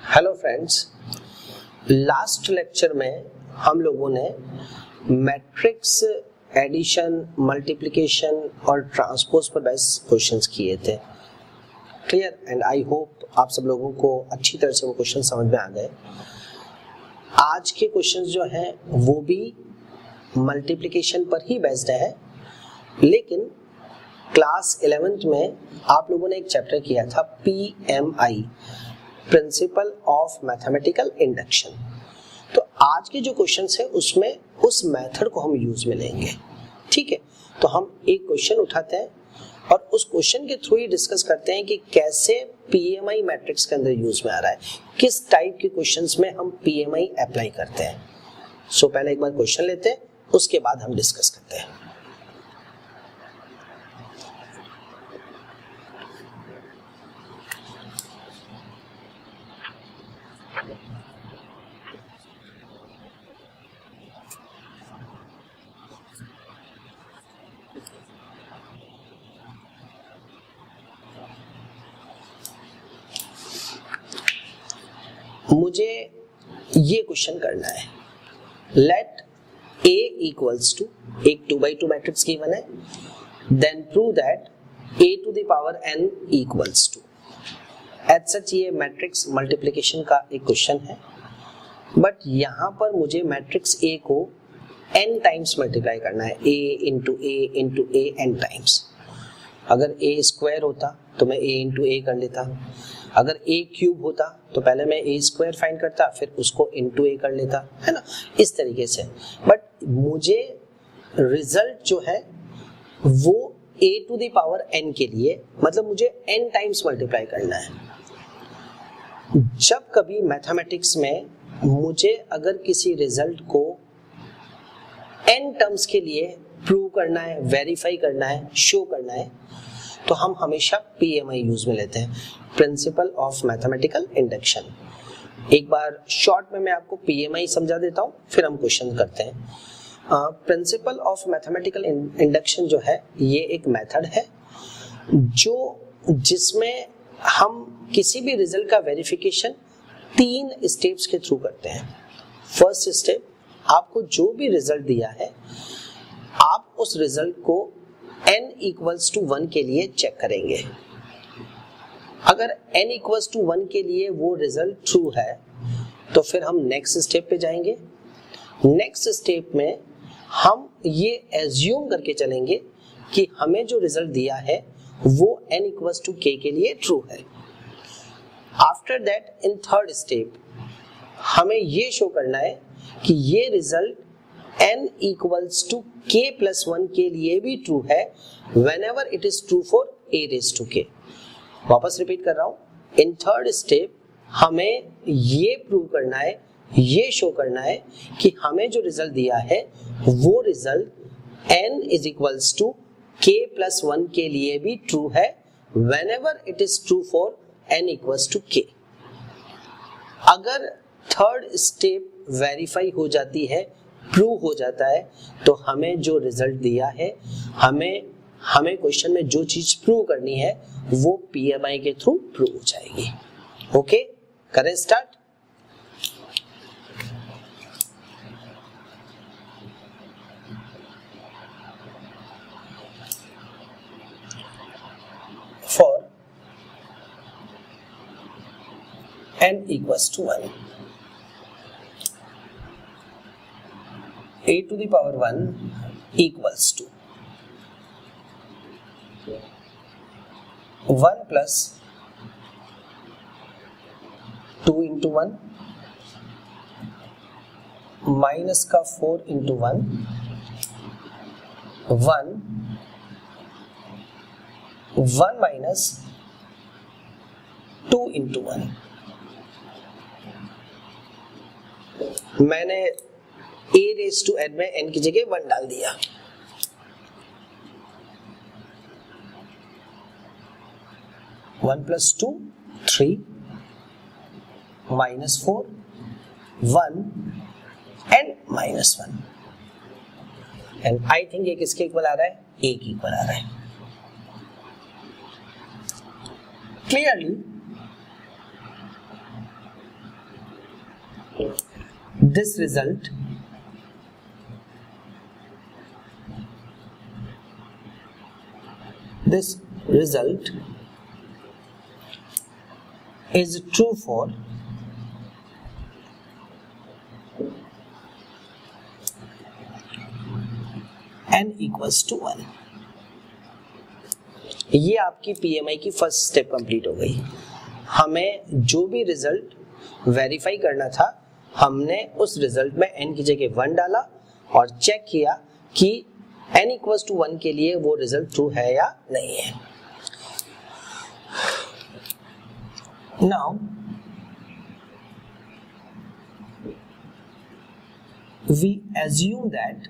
Hello friends, last lecture में हम लोगों ने मैट्रिक्स एडिशन, मल्टीप्लिकेशन और ट्रांसपोज पर बेस्ड क्वेश्चंस किए थे। क्लियर? एंड आई होप आप सब लोगों को अच्छी तरह से वो क्वेश्चन समझ में आ गए। आज के क्वेश्चंस जो हैं वो भी मल्टीप्लिकेशन पर ही बेस्ड है, लेकिन क्लास 11th में आप लोगों ने एक चैप्टर किया था PMI, principle of mathematical induction. तो आज के जो क्वेश्चंस है उसमें उस मेथड को हम यूज में लेंगे। ठीक है, तो हम एक क्वेश्चन उठाते हैं और उस क्वेश्चन के थ्रू ही डिस्कस करते हैं कि कैसे PMI मैट्रिक्स के अंदर यूज में आ रहा है, किस टाइप के क्वेश्चंस में हम PMI अप्लाई करते हैं। सो पहले एक बार क्वेश्चन लेते हैं, उसके बाद हम डिस्कस करते हैं। मुझे ये क्वेश्चन करना है। लेट A इक्वल्स टू, एक 2x2 मैट्रिक्स गिवन है, then prove that A to the power n equals to. As such ये मैट्रिक्स मल्टीप्लिकेशन का एक क्वेश्चन है, बट यहाँ पर मुझे मैट्रिक्स A को n टाइम्स मल्टीप्लाई करना है, A into A n times. अगर A स्क्वायर होता तो मैं A इंटू A कर लेता, अगर A क्यूब होता तो पहले मैं A स्क्वायर फाइंड करता, फिर उसको इंटू A कर लेता, है ना, इस तरीके से। बट मुझे रिजल्ट जो है वो A to the power n के लिए, मतलब मुझे n टाइम्स मल्टीप्लाई करना है। जब कभी मैथमेटिक्स में मुझे अगर किसी रिजल्ट को n टर्म्स के लिए प्रूव करना है, वेरीफाई करना है, शो करना है, तो हम हमेशा PMI यूज में लेते हैं, प्रिंसिपल ऑफ मैथमेटिकल इंडक्शन। एक बार शॉर्ट में मैं आपको PMI समझा देता हूं, फिर हम क्वेश्चन करते हैं। प्रिंसिपल ऑफ मैथमेटिकल इंडक्शन जो है ये एक मेथड है जिसमें हम किसी भी रिजल्ट का वेरिफिकेशन 3 स्टेप्स के थ्रू करते हैं। फर्स्ट स्टेप, आपको जो भी रिजल्ट दिया है आप उस रिजल्ट को n इक्वल्स टू 1 के लिए चेक करेंगे। अगर n इक्वल्स टू 1 के लिए वो रिजल्ट ट्रू है तो फिर हम नेक्स्ट स्टेप पे जाएंगे। नेक्स्ट स्टेप में हम ये एज्यूम करके चलेंगे कि हमें जो रिजल्ट दिया है वो n इक्वल्स टू k के लिए ट्रू है। After that in third step हमें ये शो करना है कि ये result n equals to k plus 1 के लिए भी ट्रू है whenever it is true for a raised to k। वापस रिपीट कर रहा हूं, इन थर्ड स्टेप हमें ये प्रूव करना है, ये शो करना है कि हमें जो रिजल्ट दिया है वो result n is equals to k plus 1 के लिए भी ट्रू है whenever it is true for n equals to k। अगर थर्ड स्टेप वेरीफाई हो जाती है, प्रूव हो जाता है, तो हमें जो रिजल्ट दिया है, हमें क्वेश्चन में जो चीज प्रूव करनी है वो PMI के थ्रू प्रूव हो जाएगी। ओके, करें start. For n equals to 1, a to the power 1 equals to 1 plus 2 into 1 minus का 4 into 1 1 minus 2 into 1। मैंने a रेज टू n में n की जगह 1 डाल दिया। One plus 2 3 minus 4 1 and minus 1। And I think ये किसके इक्वल आ रहा है? a के इक्वल आ रहा है। Clearly this result is true for n equals to 1. ये आपकी PMI की फर्स्ट स्टेप कंप्लीट हो गई. हमें जो भी रिजल्ट वेरीफाई करना था हमने उस रिजल्ट में n की जगह 1 डाला और चेक किया कि n इक्वल्स टू 1 के लिए वो रिजल्ट ट्रू है या नहीं है. Now we assume that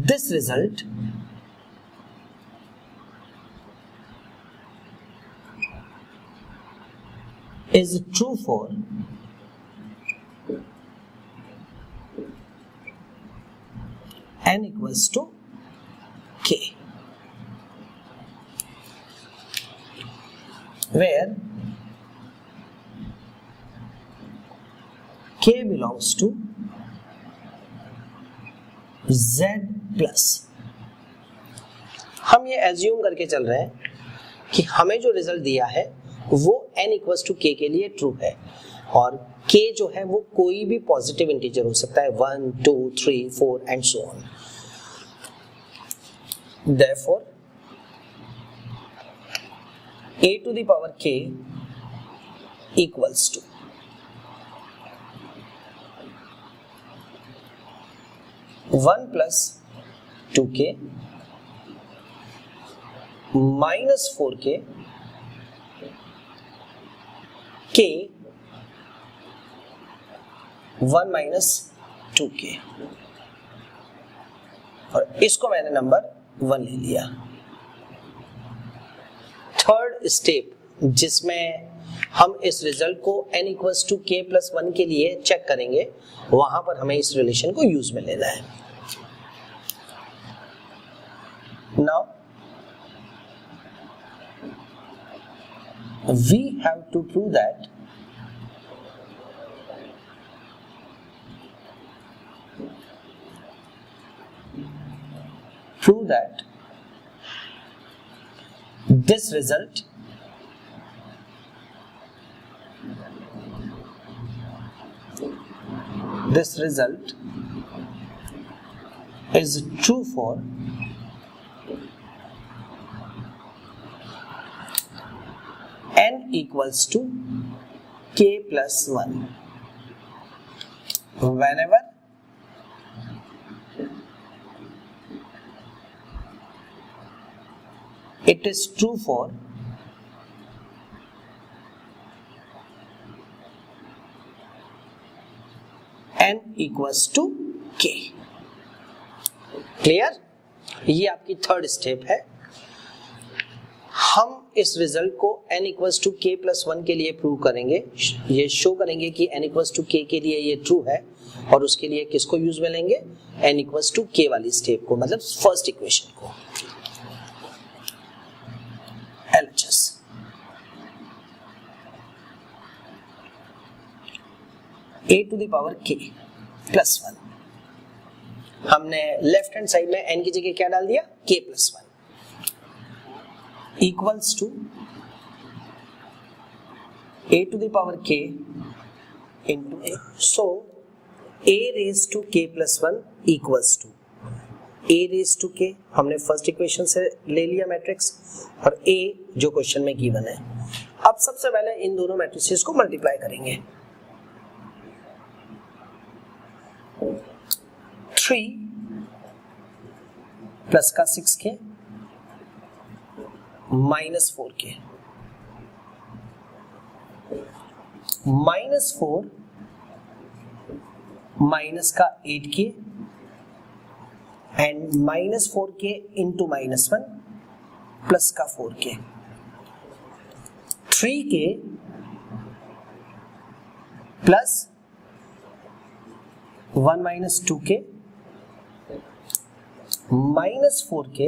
this result is true for n equals to k, where k belongs to z plus. हम ये एज्यूम करके चल रहे हैं कि हमें जो रिजल्ट दिया है वो n इक्वल्स टू k के लिए ट्रू है और k जो है वो कोई भी पॉजिटिव इंटीजर हो सकता है 1, 2, 3, 4 and so on. Therefore a to the power k equals to one plus 2k minus 4k k 1 minus 2k और इसको मैंने नंबर 1 ले लिया. थर्ड स्टेप जिसमें हम इस रिजल्ट को n equals to k plus 1 के लिए चेक करेंगे वहां पर हमें इस रिलेशन को यूज में लेना है. Now we have to prove that this result is true for n equals to k plus 1 whenever it is true for n equals to k. Clear? ये आपकी थर्ड स्टेप है. हम इस रिजल्ट को n equals to k plus 1 के लिए prove करेंगे. ये शो करेंगे कि n इक्वल्स टू k के लिए ये ट्रू है और उसके लिए किसको यूज में लेंगे n इक्वल्स टू k वाली स्टेप को, मतलब फर्स्ट इक्वेशन को. LHS a to the power k plus 1. हमने लेफ्ट हैंड साइड में n की जगह क्या डाल दिया k plus 1 equals to a to the power k into a. So a raised to k plus 1 equals to a raised to k. हमने first equation से ले लिया मैट्रिक्स और a जो क्वेश्चन में गिवन है. अब सबसे पहले इन दोनों मैट्रिसेस को मल्टीप्लाई करेंगे. 3 प्लस का 6k minus 4k minus 4 minus का 8k and minus 4k into minus 1 plus का 4k 3k plus 1 minus 2k minus 4k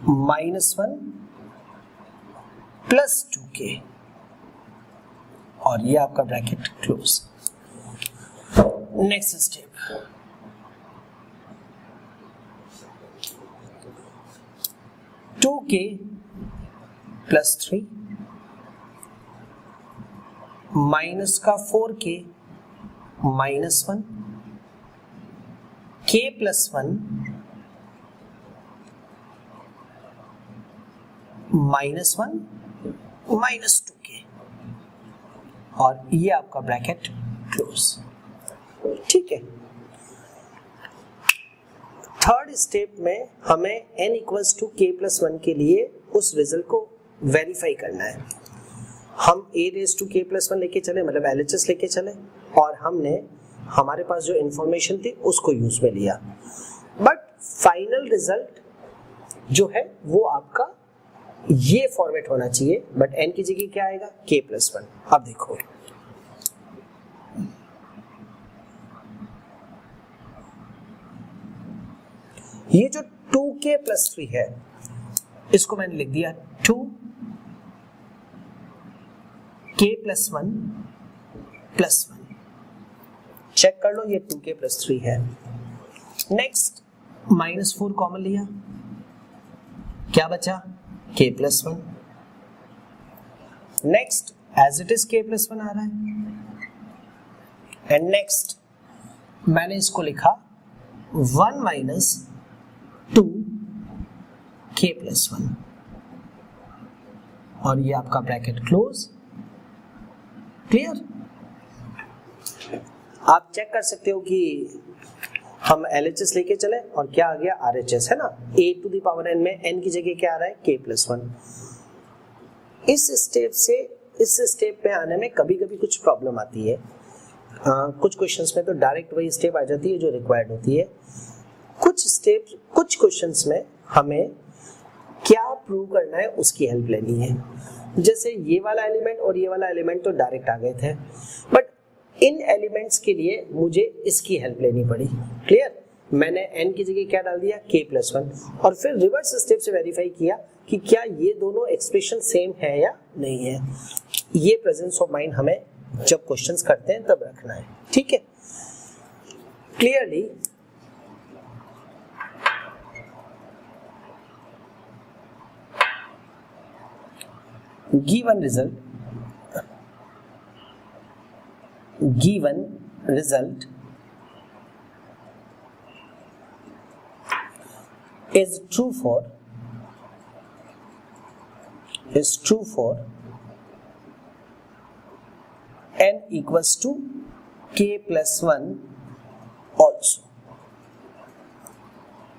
-1 plus 2k, और ये आपका bracket close. Next step, k plus 3 minus का 4k -1 k plus 1 -1 -2k, और ये आपका bracket close. ठीक है। थर्ड स्टेप में हमें n equals to k plus 1 के लिए उस रिजल्ट को वेरीफाई करना है। हम a raise to k plus 1 लेके चले, मतलब LHS लेके चले, और हमने हमारे पास जो इंफॉर्मेशन थी उसको यूज में लिया, बट फाइनल रिजल्ट जो है वो आपका ये फॉर्मेट होना चाहिए, बट n की जगह क्या आएगा, k प्लस 1। अब देखो, ये जो 2k प्लस 3 है इसको मैंने लिख दिया 2k प्लस 1 प्लस 1। चेक कर लो, ये 2k प्लस 3 है। नेक्स्ट -4 कॉमन लिया, क्या बचा, k plus 1। Next as it is k plus 1 आ रहा है, एंड नेक्स्ट मैंने इसको लिखा 1 माइनस 2k प्लस 1, और ये आपका ब्रैकेट क्लोज। क्लियर? आप चेक कर सकते हो कि हम LHS लेके चले और क्या आ गया, RHS है ना। a to the power n में n की जगह क्या आ रहा है, k प्लस 1। इस स्टेप से इस स्टेप पे आने में कभी कभी कुछ प्रॉब्लम आती है। कुछ क्वेश्चंस में तो डायरेक्ट वही स्टेप आ जाती है जो रिक्वायर्ड होती है। कुछ क्वेश्चंस में हमें क्या प्रूव करना है उसकी हेल्प लेनी है। जैसे ये वाला एलिमेंट और ये वाला एलिमेंट तो डायरेक्ट आ गए थे, बट इन एलिमेंट्स के लिए मुझे इसकी हेल्प लेनी पड़ी। क्लियर? मैंने n की जगह क्या डाल दिया, k प्लस 1, और फिर रिवर्स स्टेप से वेरीफाई किया कि क्या ये दोनों एक्सप्रेशन सेम है या नहीं है। ये प्रेजेंस ऑफ माइंड हमें जब क्वेश्चंस करते हैं तब रखना है। ठीक है? Clearly given result is true for n equals to k plus 1 also.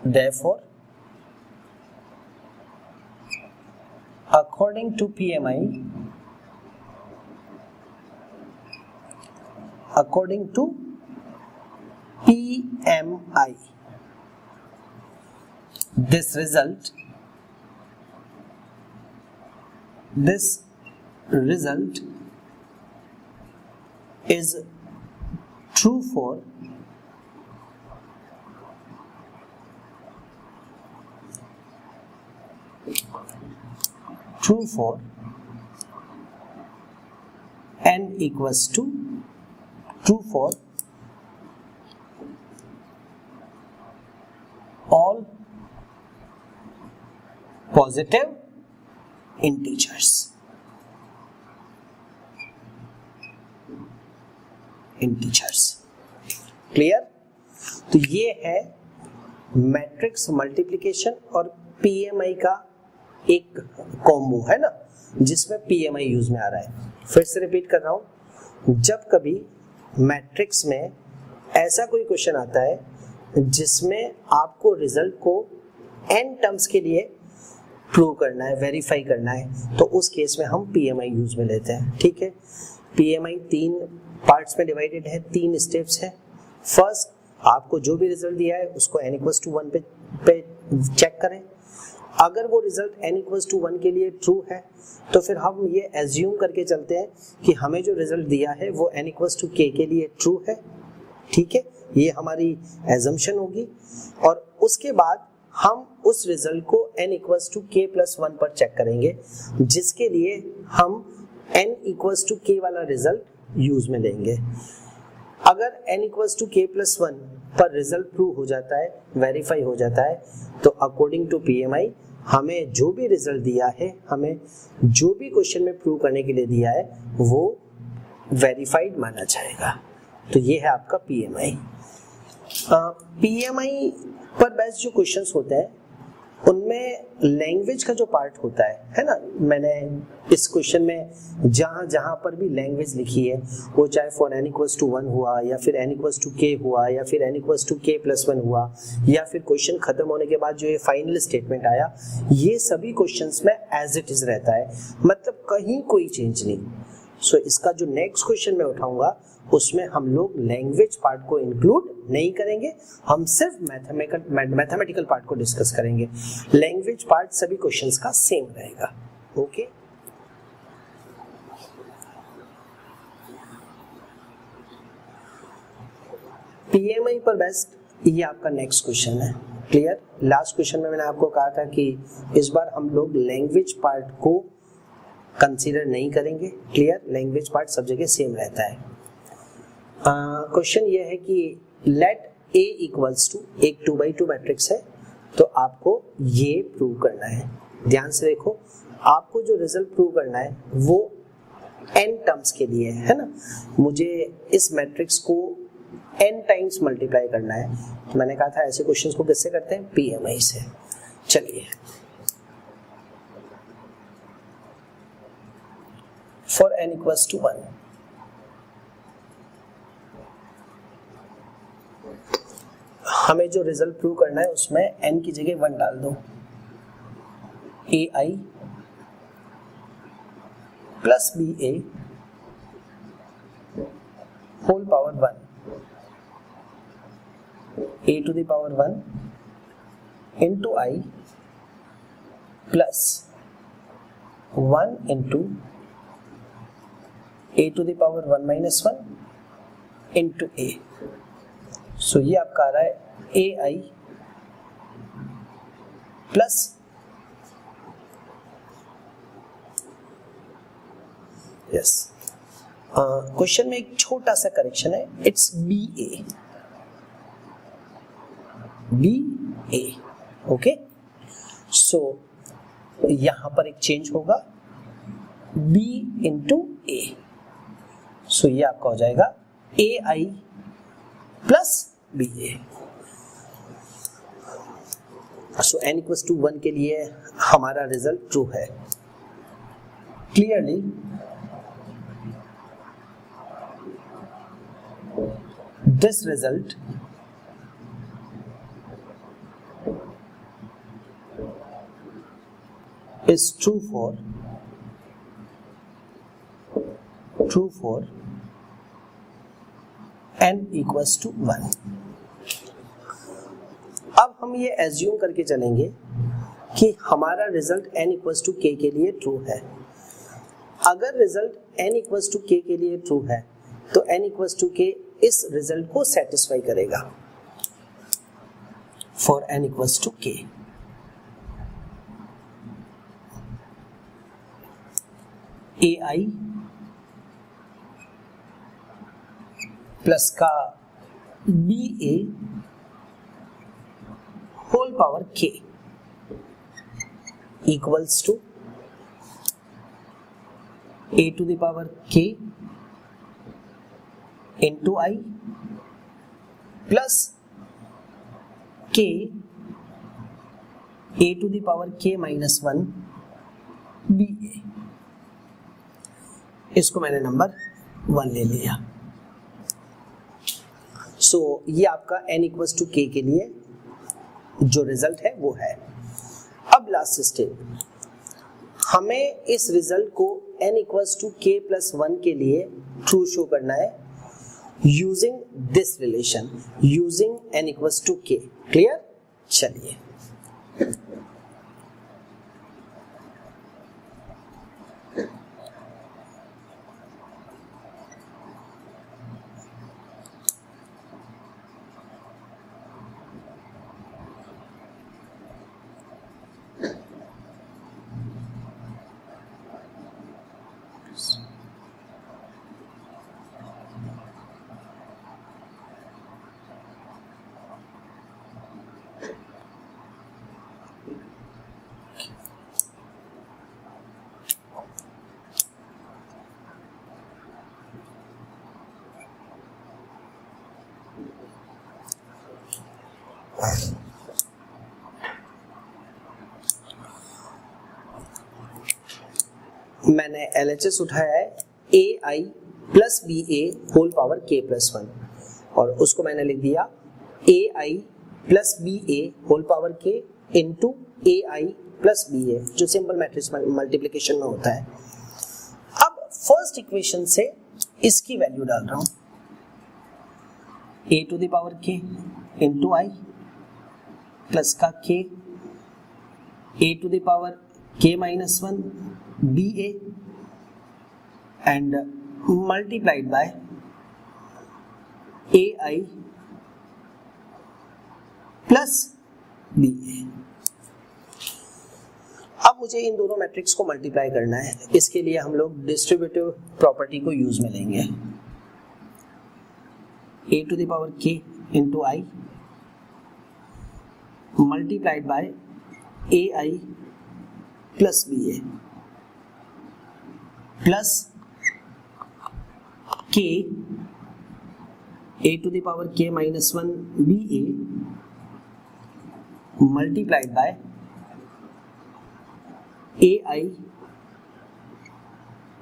Therefore, according to PMI, this result is true for n equals to true for all positive integers. Clear? तो ये है मैट्रिक्स मल्टीप्लिकेशन और PMI का एक combo है ना, जिसमें PMI use में आ रहा है। फिर से रिपीट कर रहा हूं, जब कभी मैट्रिक्स में ऐसा कोई क्वेश्चन आता है जिसमें आपको रिजल्ट को n टर्म्स के लिए प्रूव करना है, वेरीफाई करना है, तो उस केस में हम PMI यूज में लेते हैं। ठीक है? PMI 3 पार्ट्स में डिवाइडेड है, 3 स्टेप्स है। फर्स्ट, आपको जो भी रिजल्ट दिया है उसको n इक्वल्स टू 1 पे चेक करें। अगर वो रिजल्ट n इक्वल्स टू 1 के लिए ट्रू है तो फिर हम ये एज्यूम करके चलते हैं कि हमें जो रिजल्ट दिया है वो n इक्वल्स टू k के लिए ट्रू है। ठीक है? ये हमारी एजम्पशन होगी, और उसके बाद हम उस रिजल्ट को n equals to k plus 1 पर चेक करेंगे, जिसके लिए हम n इक्वल्स टू k वाला रिजल्ट यूज में लेंगे। अगर n equals to k plus 1 पर रिजल्ट प्रूव हो जाता है, वेरीफाई हो जाता है, तो अकॉर्डिंग टू PMI हमें जो भी रिजल्ट दिया है, हमें जो भी क्वेश्चन में प्रूव करने के लिए दिया है, वो वेरीफाइड माना जाएगा। तो ये है आपका PMI। PMI पर बेस्ड जो क्वेश्चंस होते हैं उनमें लैंग्वेज का जो पार्ट होता है ना, मैंने इस क्वेश्चन में जहां जहां पर भी लैंग्वेज लिखी है, वो चाहे फॉर n इक्वल्स टू 1 हुआ, या फिर n इक्वल्स टू k हुआ, या फिर n equals to k plus 1 हुआ, या फिर क्वेश्चन खत्म होने के बाद जो ये फाइनल स्टेटमेंट आया, ये सभी क्वेश्चंस में एज इट इज रहता है, मतलब कहीं कोई चेंज नहीं। सो इसका जो नेक्स्ट क्वेश्चन मैं उठाऊंगा उसमें हम लोग लैंग्वेज पार्ट को इंक्लूड नहीं करेंगे, हम सिर्फ मैथमेटिकल पार्ट को डिस्कस करेंगे। लैंग्वेज पार्ट सभी क्वेश्चंस का सेम रहेगा। ओके, PMI पर बेस्ड ये आपका नेक्स्ट क्वेश्चन है। क्लियर? लास्ट क्वेश्चन में मैंने आपको कहा था कि इस बार हम लोग लैंग्वेज पार्ट को कंसीडर नहीं करेंगे। क्लियर? लैंग्वेज पार्ट सब जगह सेम रहता है। क्वेश्चन ये है कि लेट A इक्वल्स टू, एक 2x2 मैट्रिक्स है, तो आपको ये प्रूव करना है। ध्यान से देखो, आपको जो रिजल्ट प्रूव करना है वो n टर्म्स के लिए है ना, मुझे इस मैट्रिक्स को n टाइम्स मल्टीप्लाई करना है। तो मैंने कहा था ऐसे क्वेश्चंस को किससे करते हैं? PMI से। चलिए, फॉर n इक्वल्स टू 1, हमें जो रिजल्ट प्रूव करना है उसमें n की जगह 1 डाल दो। AI plus BA whole power 1, A to the power 1 into I plus 1 into A to the power 1 minus 1 into A। So ये आपका आ रहा है AI प्लस यस, क्वेश्चन में एक छोटा सा करेक्शन है, इट्स BA। ओके, सो यहां पर एक चेंज होगा B इंटू A। सो ये आपका हो जाएगा AI plus BA। So n equals to 1 के लिए हमारा रिजल्ट ट्रू है। Clearly this result is true for n equals to 1। अब हम ये एज्यूम करके चलेंगे कि हमारा result n equals to k के लिए ट्रू है। अगर result n equals to k के लिए ट्रू है तो n इक्वल्स टू k इस रिजल्ट को सेटिस्फाई करेगा। For n equals to k, AI plus का BA whole power k equals to A to the power k into I plus k A to the power k minus 1 BA। इसको मैंने number 1 ले लिया। सो ये आपका n equals to k के लिए जो रिजल्ट है वो है। अब लास्ट स्टेप, हमें इस रिजल्ट को n equals to k plus 1 के लिए ट्रू शो करना है using this relation, using n equals to k। Clear? चलिए, मैंने LHS उठाया है AI plus BA whole power K plus 1 और उसको मैंने लिख दिया AI plus BA whole power K into AI plus BA, जो सिंपल मैट्रिक्स मल्टीप्लिकेशन में होता है। अब फर्स्ट इक्वेशन से इसकी वैल्यू डाल रहा हूं, a to the power K into I plus का K a to the power K minus 1 BA and multiplied by AI plus BA। अब मुझे इन दोनों मैट्रिक्स को मल्टीप्लाई करना है, इसके लिए हम लोग डिस्ट्रीब्यूटिव प्रॉपर्टी को यूज में लेंगे। a to the power K into I multiplied by AI plus BA plus K a to the power K minus 1 BA multiplied by AI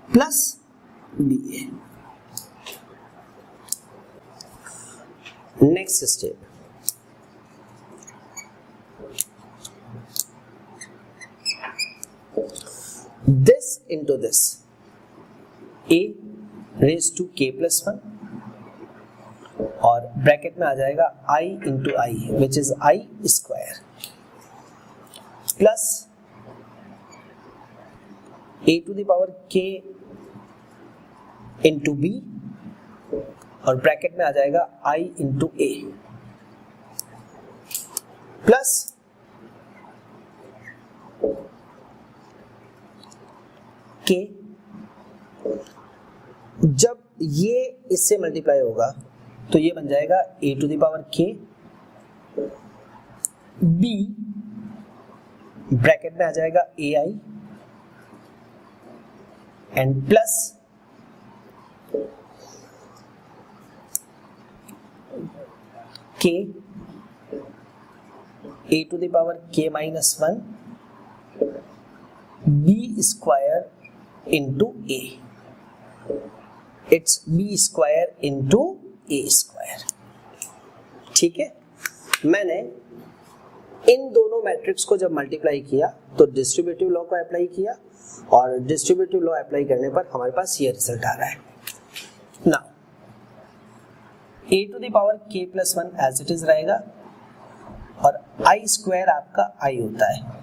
plus BA। Next step, this into this, a raise to K plus 1 और bracket में आ जाएगा I into I which is I square plus a to the power K into B और bracket में आ जाएगा I into A plus K। जब ये इससे मल्टीप्लाई होगा तो ये बन जाएगा a to the power K B bracket में आ जाएगा AI and plus K a to the power K minus 1 B square into A, it's B square into A square. ठीक है, मैंने इन दोनों मैट्रिक्स को जब मल्टीप्लाई किया तो डिस्ट्रीब्यूटिव लॉ को अप्लाई किया और डिस्ट्रीब्यूटिव लॉ अप्लाई करने पर हमारे पास ये रिजल्ट आ रहा है। Now a to the power K plus 1 as it is रहेगा और I स्क्वायर आपका I होता है।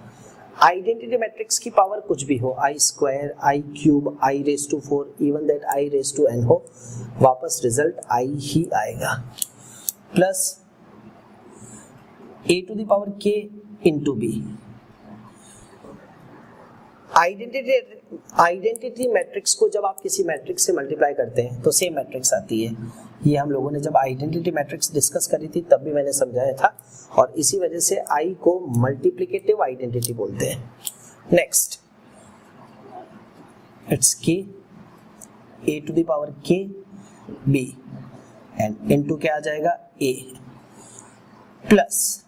आइडेंटिटी मैट्रिक्स की पावर कुछ भी हो, I square, I cube, I raise to 4, even that I raise to n हो, वापस रिजल्ट I ही आएगा। Plus a to the power K into B। Identity matrix को जब आप किसी मैट्रिक्स से मल्टीप्लाई करते हैं तो सेम मैट्रिक्स आती है। ये हम लोगों ने जब आइडेंटिटी मैट्रिक्स डिस्कस करी थी तब भी मैंने समझाया था और इसी वजह से I को मल्टीप्लिकेटिव आइडेंटिटी बोलते हैं। Next it's K a to the power K B and into क्या आ जाएगा A प्लस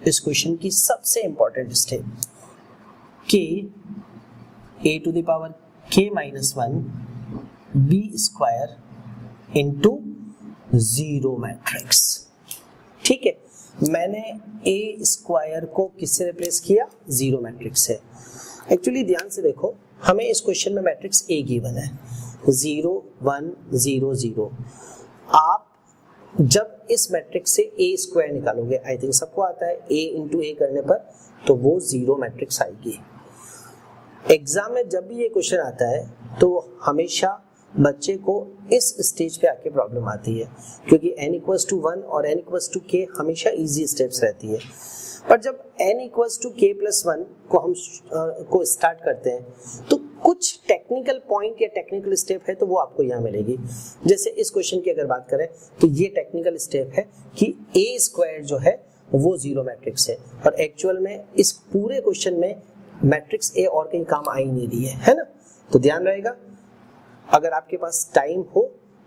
इस क्वेश्चन की सबसे important step K a to the power K minus 1 B square into zero matrix. ठीक है, मैंने a स्क्वायर को किससे रिप्लेस किया? जीरो मैट्रिक्स से। एक्चुअली ध्यान से देखो, हमें इस क्वेश्चन में मैट्रिक्स a गिवन है 0 1 0 0। आप जब इस मैट्रिक्स से a स्क्वायर निकालोगे, आई थिंक सबको आता है, a इंटू a करने पर तो वो जीरो मैट्रिक्स आएगी। एग्जाम में जब भी ये क्वेश्चन आता है तो हमेशा बच्चे को इस स्टेज पे आके प्रॉब्लम आती है क्योंकि n इक्वल्स टू 1 और n इक्वल्स टू k हमेशा इजी स्टेप्स रहती है, पर जब n equals to k plus 1 को हम को स्टार्ट करते हैं तो कुछ टेक्निकल पॉइंट या टेक्निकल स्टेप है तो वो आपको यहाँ मिलेगी। जैसे इस क्वेश्चन की अगर बात करें तो ये टेक्निकल स्टेप है कि a स्क्वायर जो है वो जीरो मैट्रिक्स है और एक्चुअल में इस पूरे क्वेश्चन में मैट्रिक्स a और कहीं काम आ ही नहीं रही है ना। तो ध्यान रहेगा, अगर आपके पास टाइम हो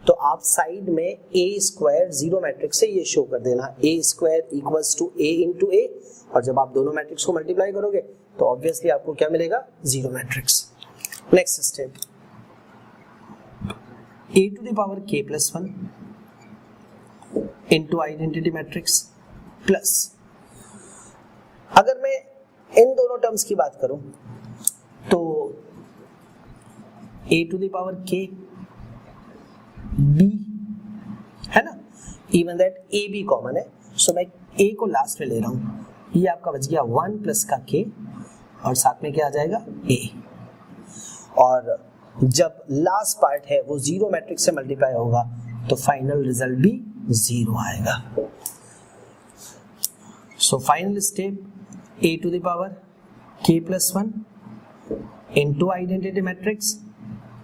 तो आप साइड में ए स्क्वायर जीरो मैट्रिक्स से ये शो कर देना, A square equals to A into A, और जब आप दोनों मैट्रिक्स को मल्टीप्लाई करोगे तो ऑब्वियसली आपको क्या मिलेगा, zero matrix. Next step, A to the power k plus 1 into identity matrix plus, अगर मैं इन दोनों टर्म्स की बात करूं तो a to the power k b है ना, इवन दैट a भी कॉमन है, सो मैं a को लास्ट में ले रहा हूं, ये आपका बच गया 1 प्लस का k और साथ में क्या आ जाएगा a, और जब लास्ट पार्ट है वो जीरो मैट्रिक्स से मल्टीप्लाई होगा तो फाइनल रिजल्ट भी जीरो आएगा। So final step a to the power k plus 1 into identity matrix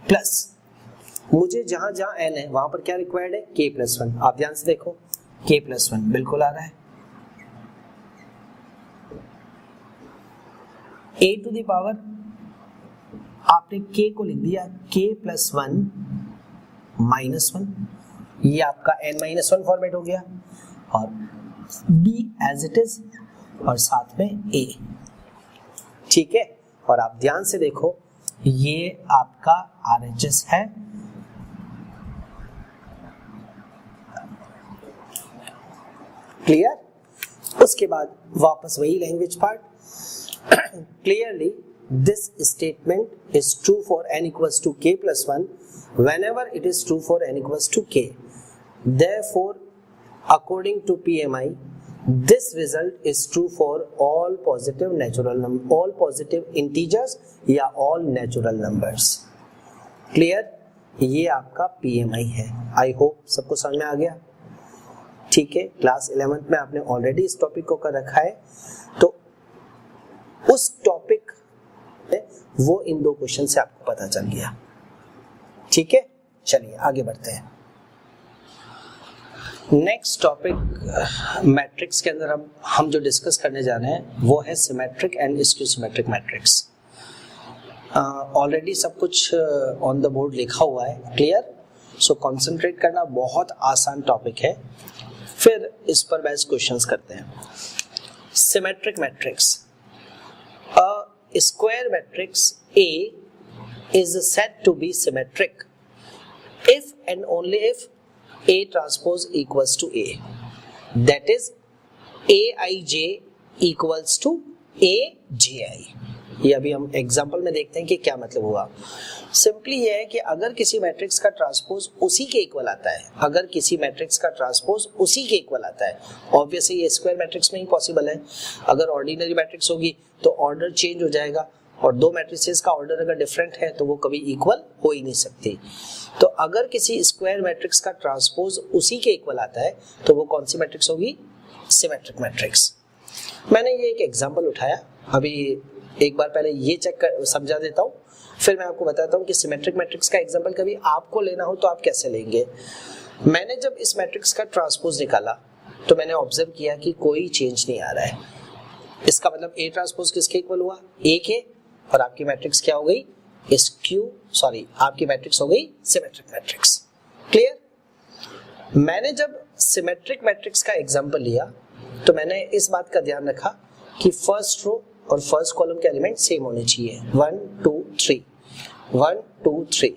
plus, मुझे जहां जहां n है वहां पर क्या रिक्वायर्ड है, k प्लस 1। आप ध्यान से देखो k प्लस 1 बिल्कुल आ रहा है, a टू द पावर आपने k को लिख दिया k प्लस 1 माइनस 1, ये आपका n माइनस 1 फॉर्मेट हो गया, और b एज इट इज और साथ में a, ठीक है। और आप ध्यान से देखो ये आपका RHS है, क्लियर। उसके बाद वापस वही language part, clearly this statement is true for n equals to k plus 1 whenever it is true for n equals to k. Therefore, according to PMI, this result is true for all positive natural numbers, all positive integers या all natural numbers. Clear? ये आपका PMI है। I hope सबको समझ में आ गया, ठीक है। क्लास 11th में आपने ऑलरेडी इस टॉपिक को कर रखा है, तो उस टॉपिक वो इन दो क्वेश्चन से आपको पता चल गया, ठीक है। चलिए आगे बढ़ते हैं। नेक्स्ट टॉपिक मैट्रिक्स के अंदर हम जो डिस्कस करने जा रहे हैं वो है symmetric and skew symmetric matrix. Already सब कुछ ऑन द बोर्ड लिखा हुआ है, क्लियर। सो कंसंट्रेट करना, बहुत आसान टॉपिक है, फिर इस पर बेस्ट क्वेश्चंस करते हैं। Symmetric matrix, a square matrix A is said to be symmetric if and only if A transpose equals to A, that is Aij equals to Abi। ये अभी हम एग्जांपल में देखते हैं कि क्या मतलब हुआ। सिंपली ये है कि अगर किसी मैट्रिक्स का ट्रांसपोज उसी के इक्वल आता है, अगर किसी मैट्रिक्स का ट्रांसपोज उसी के इक्वल आता है, ऑब्वियसली ये स्क्वायर मैट्रिक्स में ही पॉसिबल है। अगर ऑर्डिनरी मैट्रिक्स होगी तो ऑर्डर चेंज हो जाएगा, और दो मैट्रिसेस का ऑर्डर अगर डिफरेंट है तो वो कभी इक्वल हो ही नहीं सकती। तो अगर किसी स्क्वायर मैट्रिक्स का ट्रांसपोज उसी के इक्वल आता है तो वो कौन सी मैट्रिक्स होगी, सिमेट्रिक मैट्रिक्स। मैंने ये एक एग्जांपल उठाया, अभी एक बार पहले ये चेक कर समझा देता हूँ, फिर मैं आपको बताता हूँ कि सिमेट्रिक मैट्रिक्स का एग्जांपल कभी आपको लेना हो तो आप कैसे लेंगे। मैंने जब इस मैट्रिक्स का ट्रांसपोज निकाला तो मैंने ऑब्जर्व किया कि कोई चेंज नहीं आ रहा है। इसका मतलब A ट्रांसपोज किसके इक्वल हुआ, A के, और आपकी मैट्रिक्स क्या हो गई, आपकी मैट्रिक्स हो गई सिमेट्रिक मैट्रिक्स। क्लियर। मैंने जब सिमेट्रिक मैट्रिक्स का एग्जांपल लिया तो मैंने इस बात का ध्यान रखा कि फर्स्ट रो और फर्स्ट कॉलम के एलिमेंट सेम होने चाहिए, 1 2 3 1 2 3।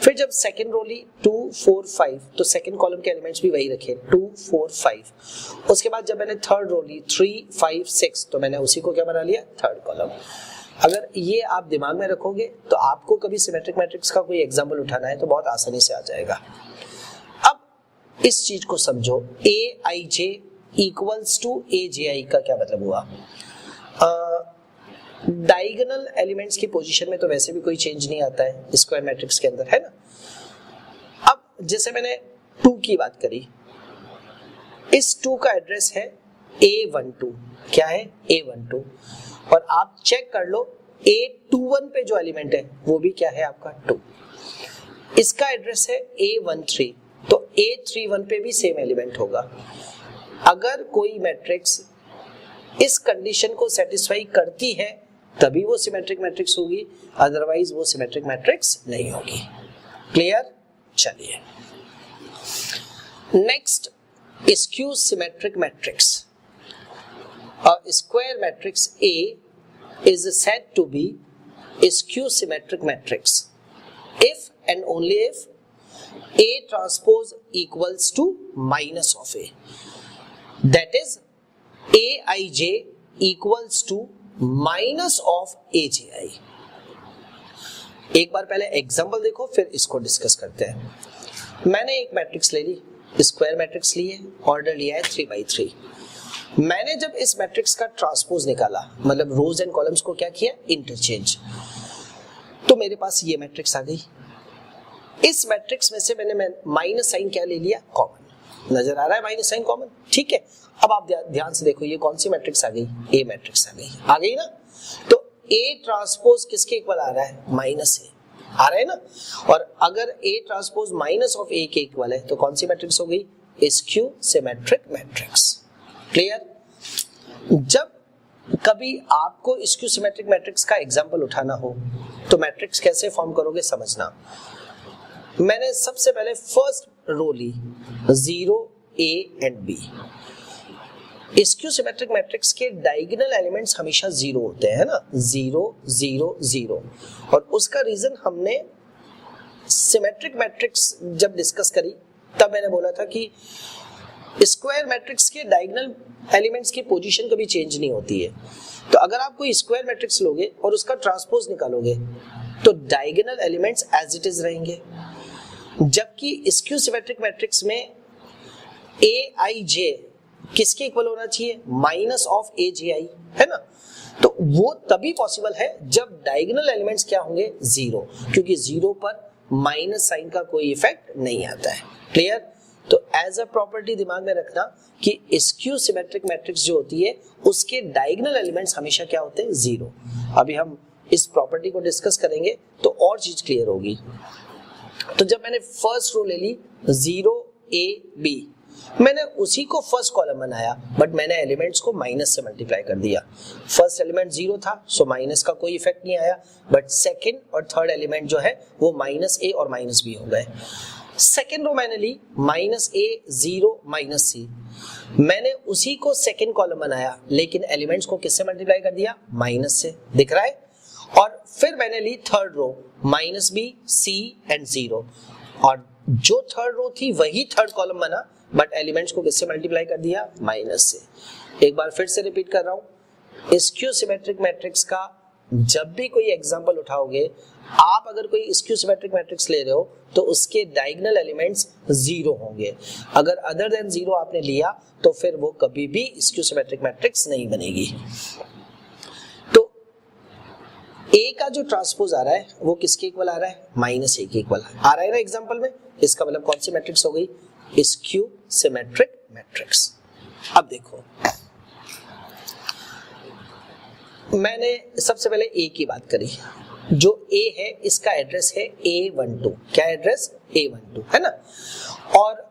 फिर जब सेकंड रो ली 2 4 5 तो सेकंड कॉलम के एलिमेंट्स भी वही रखे 2 4 5। उसके बाद जब मैंने थर्ड रो ली 3 5 6 तो मैंने उसी को क्या बना लिया, थर्ड कॉलम। अगर ये आप दिमाग में रखोगे तो आपको कभी सिमेट्रिक मैट्रिक्स का कोई एग्जांपल उठाना है तो बहुत आसानी से आ जाएगा। अब इस चीज को समझो, Aij इक्वल्स टू Abi का क्या मतलब हुआ। डायगोनल एलिमेंट्स की पोजीशन में तो वैसे भी कोई चेंज नहीं आता है स्क्वायर मैट्रिक्स के अंदर, है ना। अब जैसे मैंने 2 की बात करी, इस 2 का एड्रेस है A12, क्या है A12, और आप चेक कर लो A21 पे जो एलिमेंट है वो भी क्या है आपका 2। इसका एड्रेस है A13, तो A31 पे भी सेम एलिमेंट होगा। अगर कोई मैट्रिक्स इस कंडीशन को सेटिस्फाई करती है तभी वो सिमेट्रिक मैट्रिक्स होगी, अदरवाइज वो सिमेट्रिक मैट्रिक्स नहीं होगी। क्लियर। चलिए next, skew symmetric matrix. A square matrix A is said to be a skew symmetric matrix if and only if A transpose equals to minus of A. That is, Aij equals to minus of Aji. एक बार पहले example देखो, फिर इसको discuss करते हैं. मैंने एक matrix ले ली, स्क्वायर मैट्रिक्स ली है, ऑर्डर लिया है 3x3. मैंने जब इस मैट्रिक्स का ट्रांसपोज निकाला, मतलब रोज एंड कॉलम्स को क्या किया, इंटरचेंज, तो मेरे पास ये मैट्रिक्स आ गई. इस मैट्रिक्स में से मैंने माइनस साइन क्या ले लिया, कॉमन. नजर आ रहा है माइनस साइन कॉमन, ठीक है. अब आप ध्यान से देखो, ये कौन सी मैट्रिक्स आ गई, ए मैट्रिक्स आ गई ना. तो ए ट्रांसपोज किसके इक्वल आ रहा है, माइनस ए आ रहा है ना. और अगर ए ट्रांसपोज माइनस ऑफ ए के इक्वल है तो कौन सी मैट्रिक्स हो गई, स्क्यू सिमेट्रिक मैट्रिक्स. क्लियर. जब कभी आपको स्क्यू सिमेट्रिक मैट्रिक्स का एग्जांपल उठाना हो तो मैट्रिक्स कैसे फॉर्म करोगे समझना. मैंने सबसे पहले फर्स्ट रो ली 0 A and B. Skew symmetric matrix के डायगोनल एलिमेंट्स हमेशा 0 होते हैं, है ना, 0 0 0. और उसका रीजन हमने सिमेट्रिक मैट्रिक्स जब डिस्कस करी तब मैंने बोला था कि स्क्वायर मैट्रिक्स के डायगोनल एलिमेंट्स की पोजीशन कभी चेंज नहीं होती है. तो अगर आप कोई स्क्वायर मैट्रिक्स लोगे और उसका ट्रांसपोज निकालोगे तो diagonal elements as it is रहेंगे. जबकि स्क्यू सिमेट्रिक मैट्रिक्स में Aij किसके इक्वल होना चाहिए, माइनस ऑफ Aji, है ना. तो वो तभी पॉसिबल है जब डायगोनल एलिमेंट्स क्या होंगे, 0, क्योंकि 0 पर माइनस साइन का कोई इफेक्ट नहीं आता है. क्लियर. तो एज अ प्रॉपर्टी दिमाग में रखना कि स्क्यू सिमेट्रिक मैट्रिक्स जो होती है उसके डायगोनल एलिमेंट्स हमेशा क्या होते हैं, 0. अभी हम इस प्रॉपर्टी को डिस्कस करेंगे तो और चीज क्लियर होगी. तो जब मैंने फर्स्ट रो ले ली 0 A B, मैंने उसी को फर्स्ट कॉलम बनाया, बट मैंने एलिमेंट्स को माइनस से मल्टीप्लाई कर दिया. फर्स्ट एलिमेंट 0 था सो माइनस का कोई इफेक्ट नहीं आया, बट सेकंड और थर्ड एलिमेंट जो है वो माइनस A और माइनस B हो गए. सेकेंड रो मैंने ली माइनस A 0 माइनस C, मैंने उसी को सेकेंड कॉलम बनाया, लेकिन एलिमेंट्स को किससे मल्टीप्लाई कर दिया, माइनस से. दिख रहा है. और फिर मैंने ली third row minus B C and 0, और जो थर्ड रो थी वही थर्ड कॉलम बना, बट एलिमेंट्स को किससे मल्टीप्लाई कर दिया, माइनस से. एक बार फिर से रिपीट कर रहा हूं, स्क्यू सिमेट्रिक मैट्रिक्स का जब भी कोई एग्जांपल उठाओगे, आप अगर कोई स्क्यू सिमेट्रिक मैट्रिक्स ले रहे हो तो उसके डायगोनल एलिमेंट्स 0 होंगे. अगर अदर देन 0 आपने लिया तो फिर वो कभी भी स्क्यू सिमेट्रिक मैट्रिक्स नहीं बनेगी. तो A का जो ट्रांसपोज आ रहा है वो किसके इक्वल आ रहा है, माइनस A के इक्वल आ रहा है ना एग्जांपल में. इसका मतलब कौन सी मैट्रिक्स हो गई, स्क्यू सिमेट्रिक मैट्रिक्स. अब देखो, मैंने सबसे पहले A की बात करी. जो A है इसका एड्रेस है A12. क्या एड्रेस, A12, है ना. और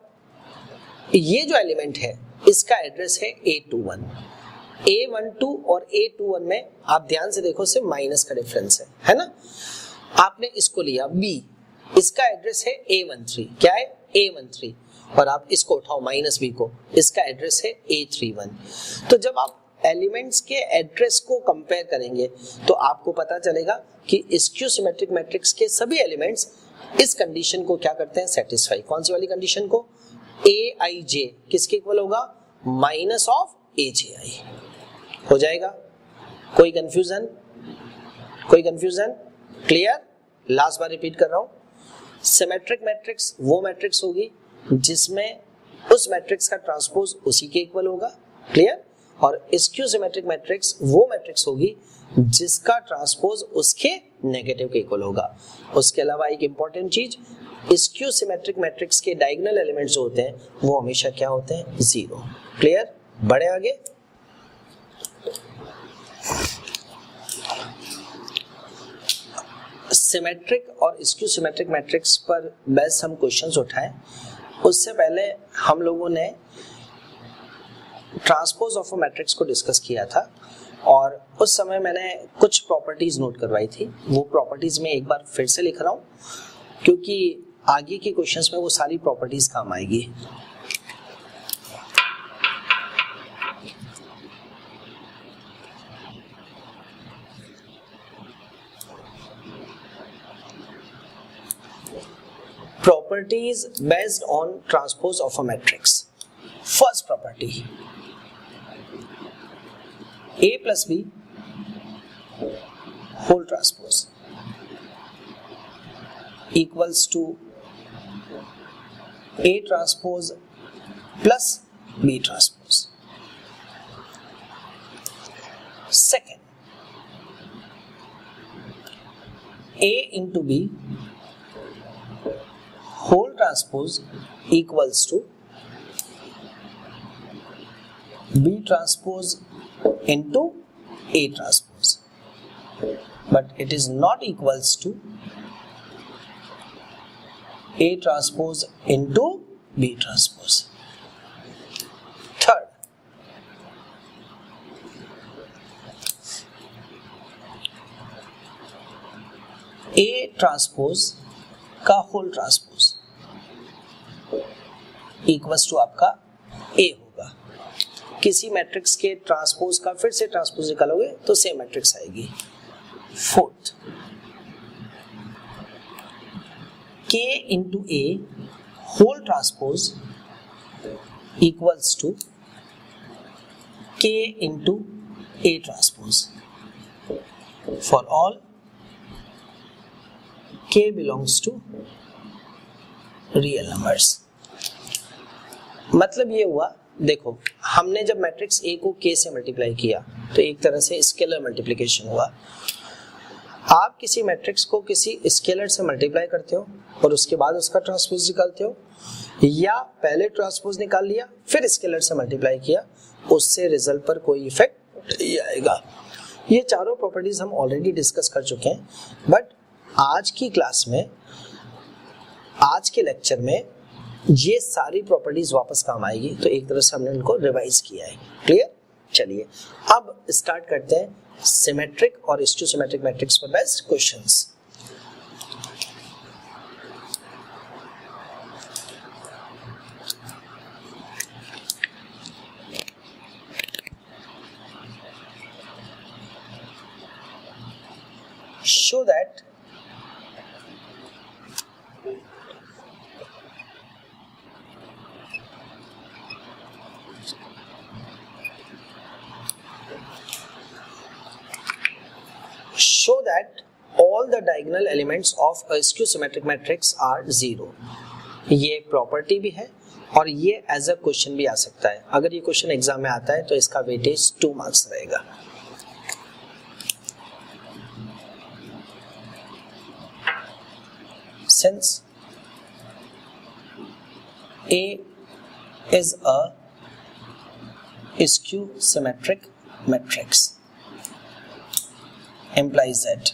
ये जो एलिमेंट है इसका एड्रेस है A21. A12 और A21 में आप ध्यान से देखो, सिर्फ माइनस का डिफरेंस है ना. आपने इसको लिया B, इसका एड्रेस है A13. क्या है, A13. और आप इसको उठाओ माइनस B को, इसका एड्रेस है A31. तो जब आप एलिमेंट्स के एड्रेस को कंपेयर करेंगे तो आपको पता चलेगा कि स्क्यू सिमेट्रिक मैट्रिक्स के सभी एलिमेंट्स इस कंडीशन को क्या करते हैं, सेटिस्फाई. कौन सी वाली कंडीशन को, Aij किसके इक्वल होगा, माइनस ऑफ Aji. हो जाएगा. कोई कंफ्यूजन, कोई कंफ्यूजन, क्लियर. लास्ट बार रिपीट कर रहा हूं, सिमेट्रिक मैट्रिक्स वो मैट्रिक्स होगी जिसमें उस मैट्रिक्स का ट्रांसपोज उसी के इक्वल होगा. क्लियर. और स्क्यू सिमेट्रिक मैट्रिक्स वो मैट्रिक्स होगी जिसका ट्रांसपोज उसके नेगेटिव के इक्वल होगा. उसके अलावा एक इंपॉर्टेंट चीज, स्क्यू सिमेट्रिक मैट्रिक्स के डायगोनल एलिमेंट्स जो होते हैं वो हमेशा क्या होते हैं, 0. क्लियर. बढ़े आगे. सिमेट्रिक और स्क्यू सिमेट्रिक मैट्रिक्स पर बेस हम क्वेश्चंस उठाएं, उससे पहले हम लोगों ने ट्रांसपोज ऑफ अ मैट्रिक्स को डिस्कस किया था और उस समय मैंने कुछ प्रॉपर्टीज नोट करवाई थी. वो प्रॉपर्टीज में एक बार फिर से लिख रहा हूं क्योंकि आगे के क्वेश्चंस में वो सारी प्रॉपर्टीज काम आएगी. properties based on transpose of a matrix. First property, A plus B whole transpose equals to A transpose plus B transpose. Second, A into B whole transpose equals to B transpose into A transpose, but it is not equals to A transpose into B transpose. Third, A transpose का whole transpose equals to आपका A होगा. किसी matrix के transpose का फिर से transpose निकालोगे तो सेम मैट्रिक्स आएगी. Fourth, K into A whole transpose equals to K into A transpose for all K belongs to real numbers. मतलब ये हुआ, देखो हमने जब मैट्रिक्स A को K से मल्टीप्लाई किया तो एक तरह से स्केलर मल्टीप्लिकेशन हुआ. आप किसी मैट्रिक्स को किसी स्केलर से मल्टीप्लाई करते हो और उसके बाद उसका ट्रांसपोज निकालते हो, या पहले ट्रांसपोज निकाल लिया फिर स्केलर से मल्टीप्लाई किया, उससे रिजल्ट पर कोई इफेक्ट नहीं आएगा. ये चारों प्रॉपर्टीज हम ऑलरेडी डिस्कस कर चुके हैं, बट आज की क्लास में, आज के लेक्चर में ये सारी प्रॉपर्टीज वापस काम आएगी, तो एक तरह से हमने इनको रिवाइज किया है. क्लियर? चलिए अब स्टार्ट करते हैं सिमेट्रिक और स्टीरियोसिमेट्रिक मैट्रिक्स पर based questions. Show that all the diagonal elements of a skew-symmetric matrix are zero. ये प्रॉपर्टी भी है और ये एज अ क्वेश्चन भी आ सकता है. अगर ये क्वेश्चन एग्जाम में आता है तो इसका वेटेज 2 मार्क्स रहेगा. Since A is a skew-symmetric matrix, implies that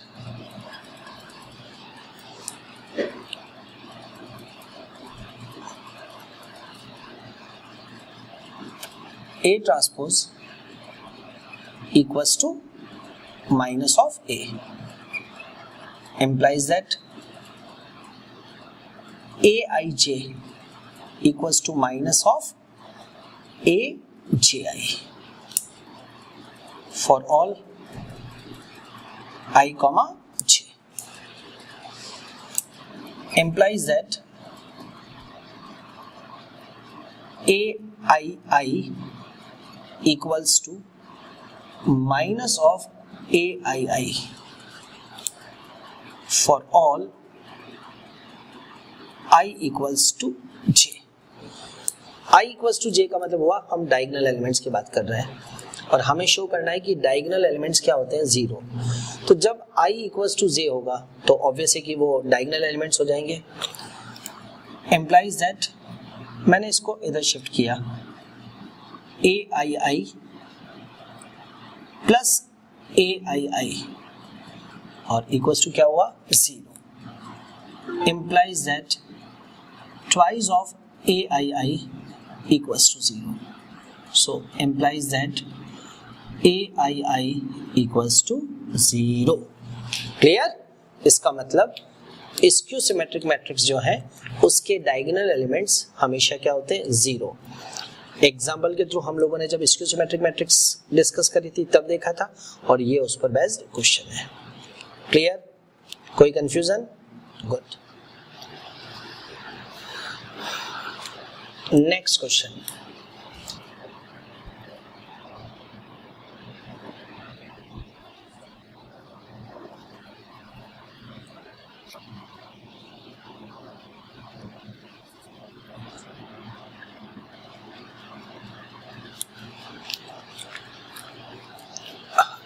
A transpose equals to minus of A, implies that Aij equals to minus of Aji for all I comma j, implies that Aii equals to minus of Aii for all I equals to j. I equals to j का मतलब हुआ हम diagonal elements की बात कर रहे हैं और हमें शो करना है कि डायगोनल एलिमेंट्स क्या होते हैं, 0. तो जब I equals to j होगा तो ऑब्वियस है कि वो डायगोनल एलिमेंट्स हो जाएंगे. एम्प्लाइज दैट मैंने इसको इधर शिफ्ट किया, Aii प्लस Aii और इक्वल्स टू क्या हुआ, 0. implies that twice of Aii equals to 0. So implies that Aii equals to 0. Clear? इसका मतलब स्क्यू सिमेट्रिक मैट्रिक्स जो है उसके डायगोनल एलिमेंट्स हमेशा क्या होते हैं, 0. एग्जाम्पल के थ्रू हम लोगों ने जब स्क्यू सिमेट्रिक मैट्रिक्स डिस्कस करी थी तब देखा था, और ये उस पर बेस्ड क्वेश्चन है. क्लियर? कोई confusion? Good. Next question,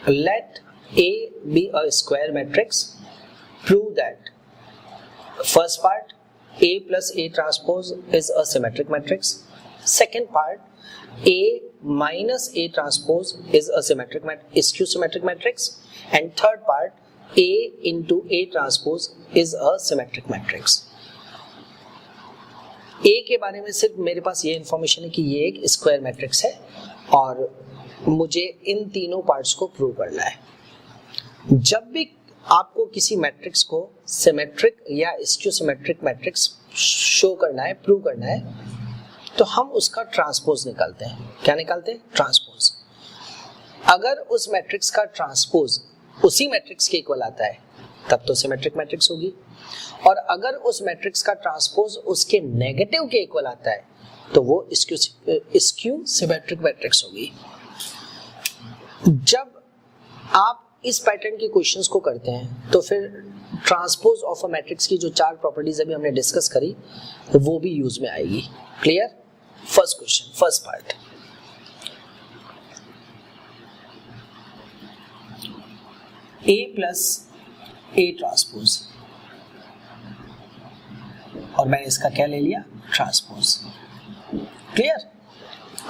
let A be a square matrix. Prove that first part A plus A transpose is a symmetric matrix. Second part A minus A transpose is a skew symmetric matrix. And third part A into A transpose is a symmetric matrix. A के बारे में सिर्फ मेरे पास ये information है कि ये एक स्क्वायर मैट्रिक्स है और मुझे इन तीनों पार्ट्स को प्रूव करना है। जब भी आपको किसी मैट्रिक्स को सिमेट्रिक या स्क्यू सिमेट्रिक मैट्रिक्स शो करना है, प्रूव करना है, तो हम उसका ट्रांसपोज निकालते हैं। क्या निकालते हैं? ट्रांसपोज। अगर उस मैट्रिक्स का ट्रांसपोज उसी मैट्रिक्स के इक्वल आता है तब तो सिमेट्रिक मैट्रिक्स होगी, और अगर उस मैट्रिक्स का ट्रांसपोज उसके नेगेटिव के इक्वल आता है तो वो स्क्यू सिमेट्रिक मैट्रिक्स होगी। जब आप इस पैटर्न के क्वेश्चंस को करते हैं तो फिर ट्रांसपोज ऑफ अ मैट्रिक्स की जो 4 प्रॉपर्टीज अभी हमने डिस्कस करी वो भी यूज में आएगी। Clear? First question, first part, A plus A transpose, और मैंने इसका क्या ले लिया? ट्रांसपोज। क्लियर?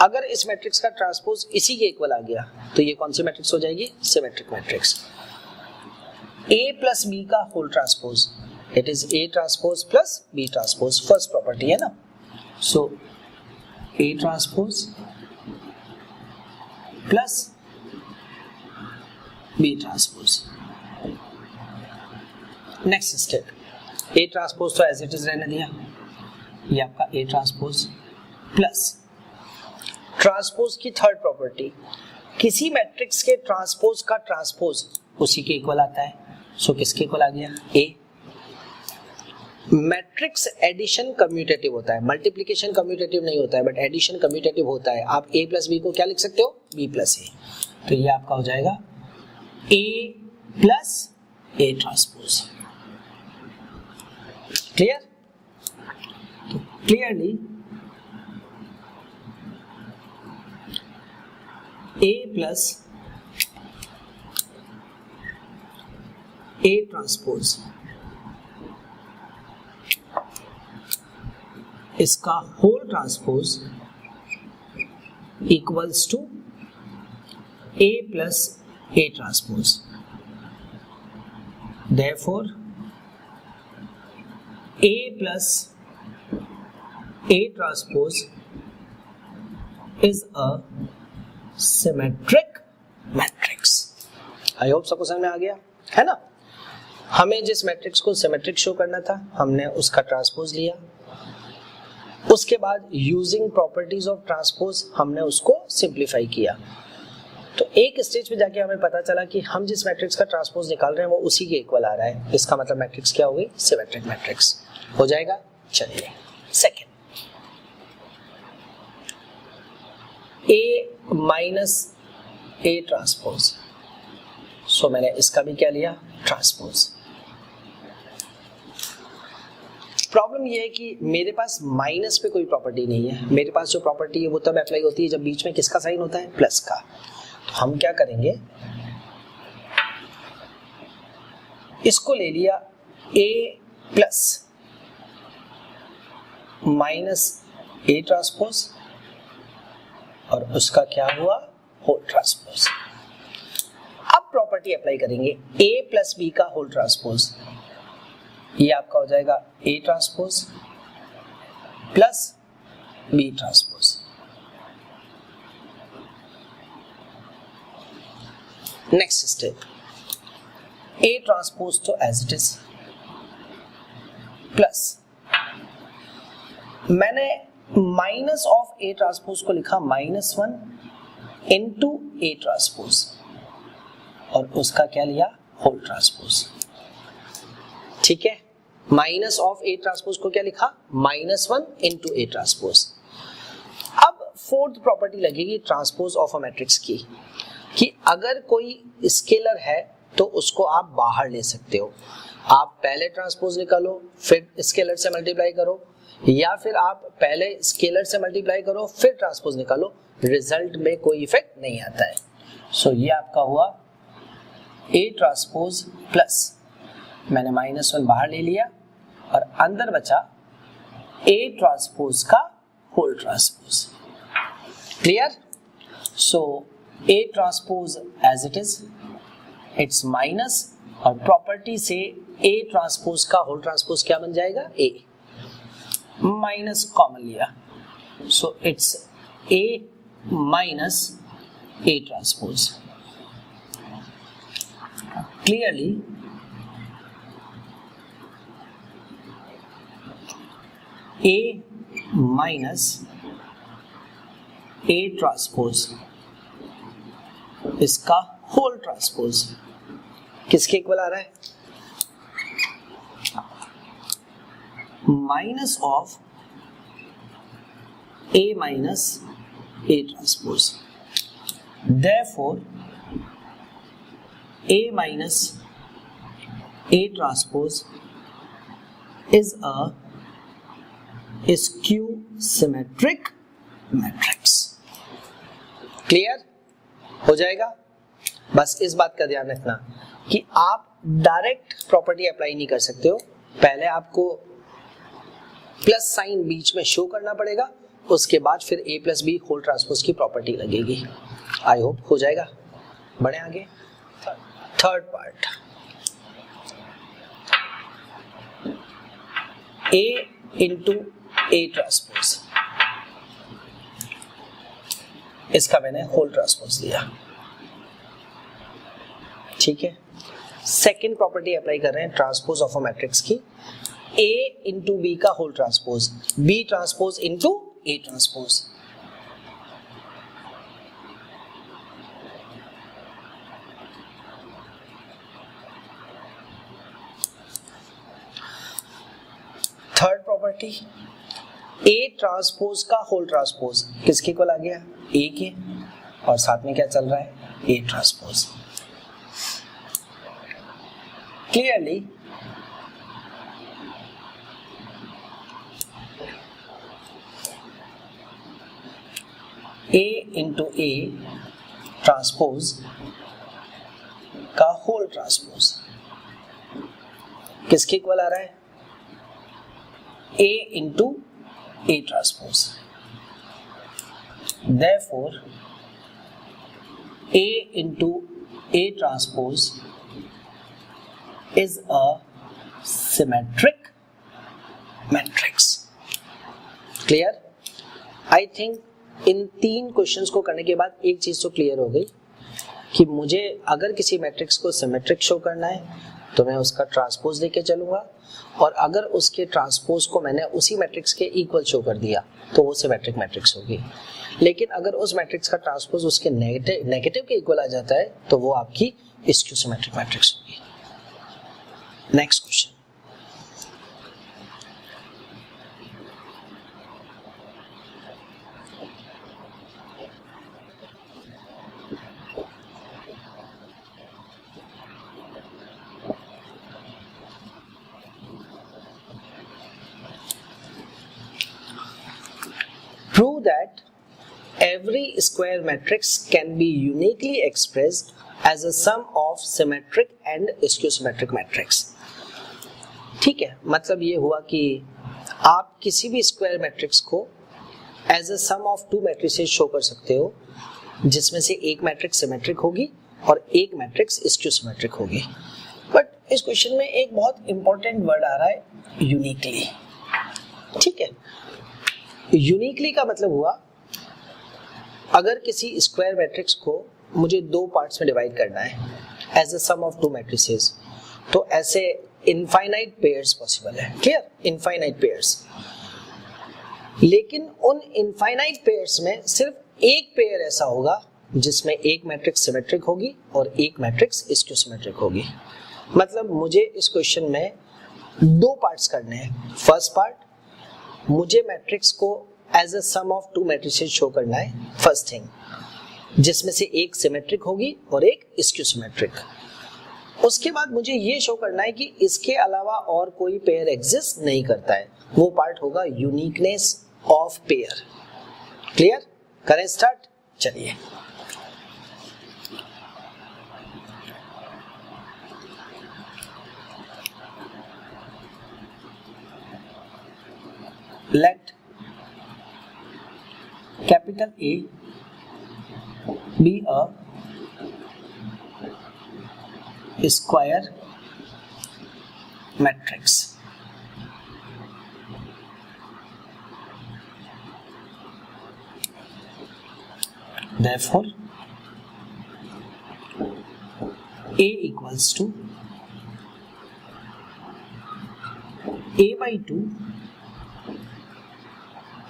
अगर इस मैट्रिक्स का ट्रांसपोज इसी के इक्वल आ गया तो ये कौन सी मैट्रिक्स हो जाएगी? Symmetric matrix. A plus B का whole transpose, it is A transpose plus B transpose, first property है ना। So A transpose plus B transpose. Next step, A transpose तो एज इट इज रहने दिया, ये आपका A ट्रांसपोज प्लस ट्रांसपोज की third property, किसी मैट्रिक्स के ट्रांसपोज का ट्रांसपोज उसी के इक्वल आता है। सो किसके इक्वल आ गया? A। मैट्रिक्स एडिशन कम्यूटेटिव होता है, मल्टीप्लिकेशन कम्यूटेटिव नहीं होता है, बट एडिशन कम्यूटेटिव होता है। आप A प्लस B को क्या लिख सकते हो? B plus A। तो ये आपका हो जाएगा A plus A transpose. Clear? तो clearly A plus A transpose, इसका whole transpose equals to A plus A transpose. Therefore A plus A transpose is a symmetric matrix. I hope सबको समझ में आ गया है ना। हमें जिस मैट्रिक्स को सिमेट्रिक शो करना था हमने उसका ट्रांसपोज लिया, उसके बाद यूजिंग प्रॉपर्टीज ऑफ ट्रांसपोज हमने उसको सिंप्लीफाई किया। तो एक स्टेज पे जाके हमें पता चला कि हम जिस मैट्रिक्स का ट्रांसपोज निकाल रहे हैं वो उसी के इक्वल आ रहा है। इसका मतलब मैट्रिक्स क्या हो गई? सिमेट्रिक मैट्रिक्स हो जाएगा। चलिए second, A minus A transpose. So मैंने इसका भी क्या लिया? ट्रांसपोज। प्रॉब्लम ये है कि मेरे पास माइनस पे कोई प्रॉपर्टी नहीं है, मेरे पास जो प्रॉपर्टी है वो तब अप्लाई होती है जब बीच में किसका साइन होता है? प्लस का। तो हम क्या करेंगे, इसको ले लिया A plus minus A transpose और उसका क्या हुआ? Whole transpose. अब प्रॉपर्टी अप्लाई करेंगे A प्लस B का होल ट्रांसपोज, ये आपका हो जाएगा A transpose plus B transpose. Next step, A transpose तो एज इट इज प्लस मैंने माइनस ऑफ A ट्रांसपोज को लिखा -1 इंटू A ट्रांसपोज और उसका क्या लिया? Whole transpose. ठीक है, माइनस ऑफ A ट्रांसपोज को क्या लिखा? -1 into A transpose. Fourth property लगेगी ट्रांसपोज ऑफ अ मैट्रिक्स की, कि अगर कोई स्केलर है तो उसको आप बाहर ले सकते हो। आप पहले ट्रांसपोज निकालो फिर स्केलर से मल्टीप्लाई करो, या फिर आप पहले स्केलर से मल्टीप्लाई करो फिर ट्रांसपोज निकालो, रिजल्ट में कोई इफेक्ट नहीं आता है। सो ये आपका हुआ A ट्रांसपोज प्लस, मैंने -1 बाहर ले लिया और अंदर बचा A ट्रांसपोज का whole transpose. Clear? So A transpose as it is, it's minus, और प्रॉपर्टी से A ट्रांसपोज का होल ट्रांसपोज क्या बन जाएगा? A, माइनस कॉमन लिया, so it's A minus A transpose. Clearly A minus A transpose इसका whole transpose किसके equal आ रहा है? Minus of A minus A transpose. Therefore A minus A transpose is a skew symmetric matrix। Clear हो जाएगा? बस इस बात का ध्यान रखना कि आप डायरेक्ट प्रॉपर्टी अप्लाई नहीं कर सकते हो, पहले आपको प्लस साइन बीच में शो करना पड़ेगा, उसके बाद फिर A plus B whole transpose की प्रॉपर्टी लगेगी। आई होप हो जाएगा। बढ़े आगे। Third part, A into A transpose, इसका मैंने होल ट्रांसपोज लिया। ठीक है, सेकेंड प्रॉपर्टी अप्लाई कर रहे हैं ट्रांसपोज ऑफ अ मैट्रिक्स की, A इंटू बी का होल ट्रांसपोज, B transpose into A transpose. Third property, A transpose का होल ट्रांसपोज किसके इक्वल आ गया? A के, और साथ में क्या चल रहा है? A transpose. Clearly A into A transpose का होल ट्रांसपोज किसके इक्वल आ रहा है? A into A transpose। Therefore, A into A transpose is a symmetric matrix। Clear? I think in 3 questions को करने के बाद एक चीज तो क्लियर हो गई कि मुझे अगर किसी मैट्रिक्स को सिमेट्रिक शो करना है तो मैं उसका ट्रांसपोज लेके चलूंगा, और अगर उसके ट्रांसपोज को मैंने उसी मैट्रिक्स के इक्वल शो कर दिया तो वो सिमेट्रिक मैट्रिक्स होगी। लेकिन अगर उस मैट्रिक्स का ट्रांसपोज उसके नेगेटिव के इक्वल आ जाता है तो वो आपकी स्क्यू सिमेट्रिक मैट्रिक्स होगी। Next question, prove that every square matrix can be uniquely expressed as a sum of symmetric and skew symmetric matrix। ठीक है, मतलब ये हुआ कि आप किसी भी स्क्वायर मैट्रिक्स को as a sum of 2 matrices show कर सकते हो, जिसमें से एक मैट्रिक्स सिमेट्रिक होगी और एक मैट्रिक्स स्क्यू सिमेट्रिक होगी। बट इस क्वेश्चन में एक बहुत इंपॉर्टेंट वर्ड आ रहा है, यूनिकली। ठीक है, यूनिकली का मतलब हुआ अगर किसी स्क्वायर मैट्रिक्स को मुझे 2 पार्ट्स में डिवाइड करना है as a sum of 2 matrices, तो ऐसे इनफाइनाइट पेयर्स पॉसिबल है। क्लियर? Infinite pairs. लेकिन उन इनफाइनाइट पेयर्स में सिर्फ एक पेयर ऐसा होगा जिसमें एक मैट्रिक्स सिमेट्रिक होगी और एक मैट्रिक्स स्क्यू सिमेट्रिक होगी। मतलब मुझे इस क्वेश्चन में 2 पार्ट्स करने हैं। फर्स्ट पार्ट, मुझे मैट्रिक्स को as a sum of two matrices show करना है फर्स्ट थिंग, जिसमें से एक सिमेट्रिक होगी और एक स्क्यू सिमेट्रिक। उसके बाद मुझे ये शो करना है कि इसके अलावा और कोई पेयर एग्जिस्ट नहीं करता है, वो पार्ट होगा यूनिकनेस ऑफ पेयर। क्लियर? करें स्टार्ट? चलिए। Let capital A be a square matrix. Therefore, A equals to A by 2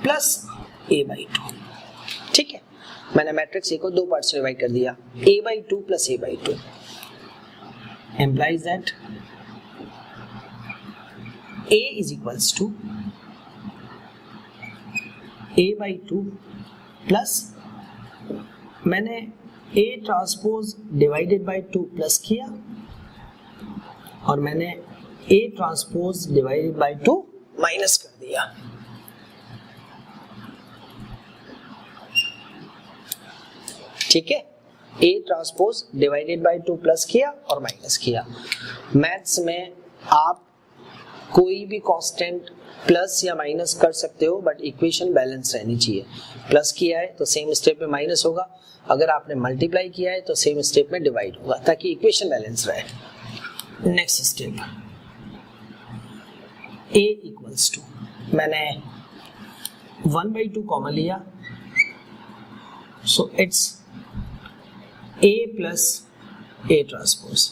plus A by 2। ठीक है, मैंने मैट्रिक्स A को दो पार्ट से डिवाइड कर दिया, A by 2 plus A by 2 implies that A is equals to A by 2 plus मैंने A transpose divided by 2 plus किया और मैंने A transpose divided by 2 minus कर दिया। ठीक है, A transpose divided by 2 plus किया और माइनस किया। मैथ्स में आप कोई भी कांस्टेंट प्लस या माइनस कर सकते हो, बट इक्वेशन बैलेंस रहनी चाहिए। प्लस किया है तो सेम स्टेप में माइनस होगा, अगर आपने मल्टीप्लाई किया है तो सेम स्टेप में डिवाइड होगा, ताकि इक्वेशन बैलेंस रहे। Next step, A equals to, मैंने 1/2 कॉमन लिया, so it's A plus A transpose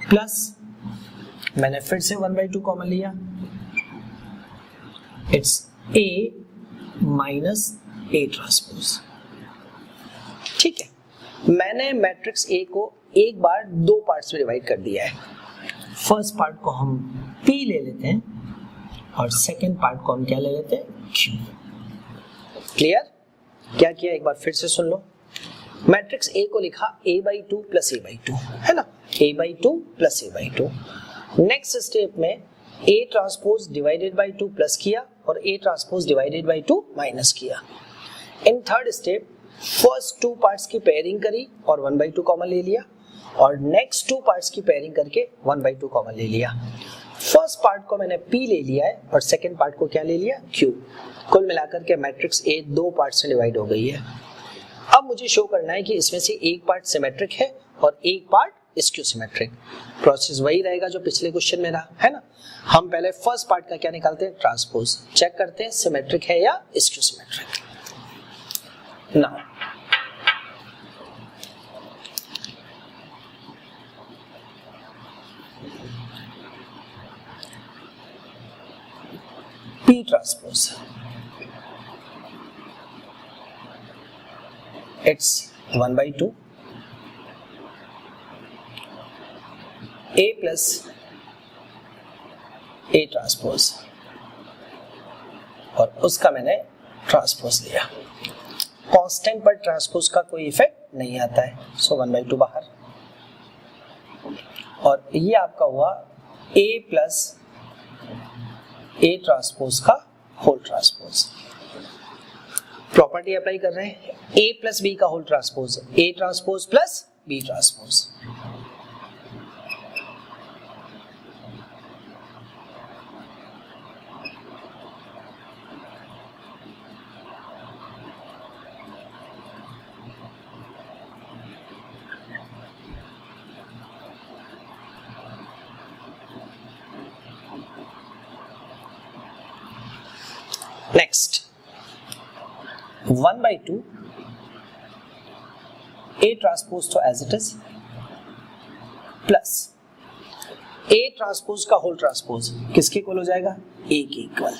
plus मैंने फिर से 1/2 कॉमन लिया, it's A minus A transpose. ठीक है, मैंने मैट्रिक्स A को एक बार दो पार्ट्स में डिवाइड कर दिया है। फर्स्ट पार्ट को हम P ले लेते हैं और सेकेंड पार्ट को हम क्या ले लेते हैं, Q। क्लियर? क्या किया एक बार फिर से सुन लो। मैट्रिक्स A को लिखा A by 2 plus A by 2, है ना, A by 2 plus A by 2। Next step में A transpose divided by 2 plus किया और A transpose divided by 2 minus किया। In third step first two parts की पेयरिंग करी और 1/2 कॉमन ले लिया, और नेक्स्ट टू पार्ट्स की पेयरिंग करके 1/2 कॉमन ले लिया। फर्स्ट पार्ट को मैंने P ले लिया है और सेकेंड पार्ट को क्या ले लिया, Q। कुल मिलाकर के मैट्रिक्स A दो पार्ट्स में डिवाइड हो गई है। अब मुझे शो करना है कि इसमें से एक पार्ट सिमेट्रिक है और एक पार्ट स्क्यू सिमेट्रिक। प्रोसेस वही रहेगा जो पिछले क्वेश्चन में रहा, है ना। हम पहले फर्स्ट पार्ट का क्या निकालते हैं, ट्रांसपोज, चेक करते हैं सिमेट्रिक है या skew symmetric. Now P transpose, it's 1/2 A plus A transpose और उसका मैंने ट्रांसपोज लिया। कांस्टेंट पर ट्रांसपोज का कोई इफेक्ट नहीं आता है, सो 1/2 बाहर, और ये आपका हुआ A प्लस A ट्रांसपोज का होल ट्रांसपोज। प्रॉपर्टी अप्लाई कर रहे हैं, A प्लस बी का whole transpose, A transpose plus B transpose. Next 1/2 A transpose तो as it is plus A transpose का होल ट्रांसपोज किसके इक्वल हो जाएगा, A के इक्वल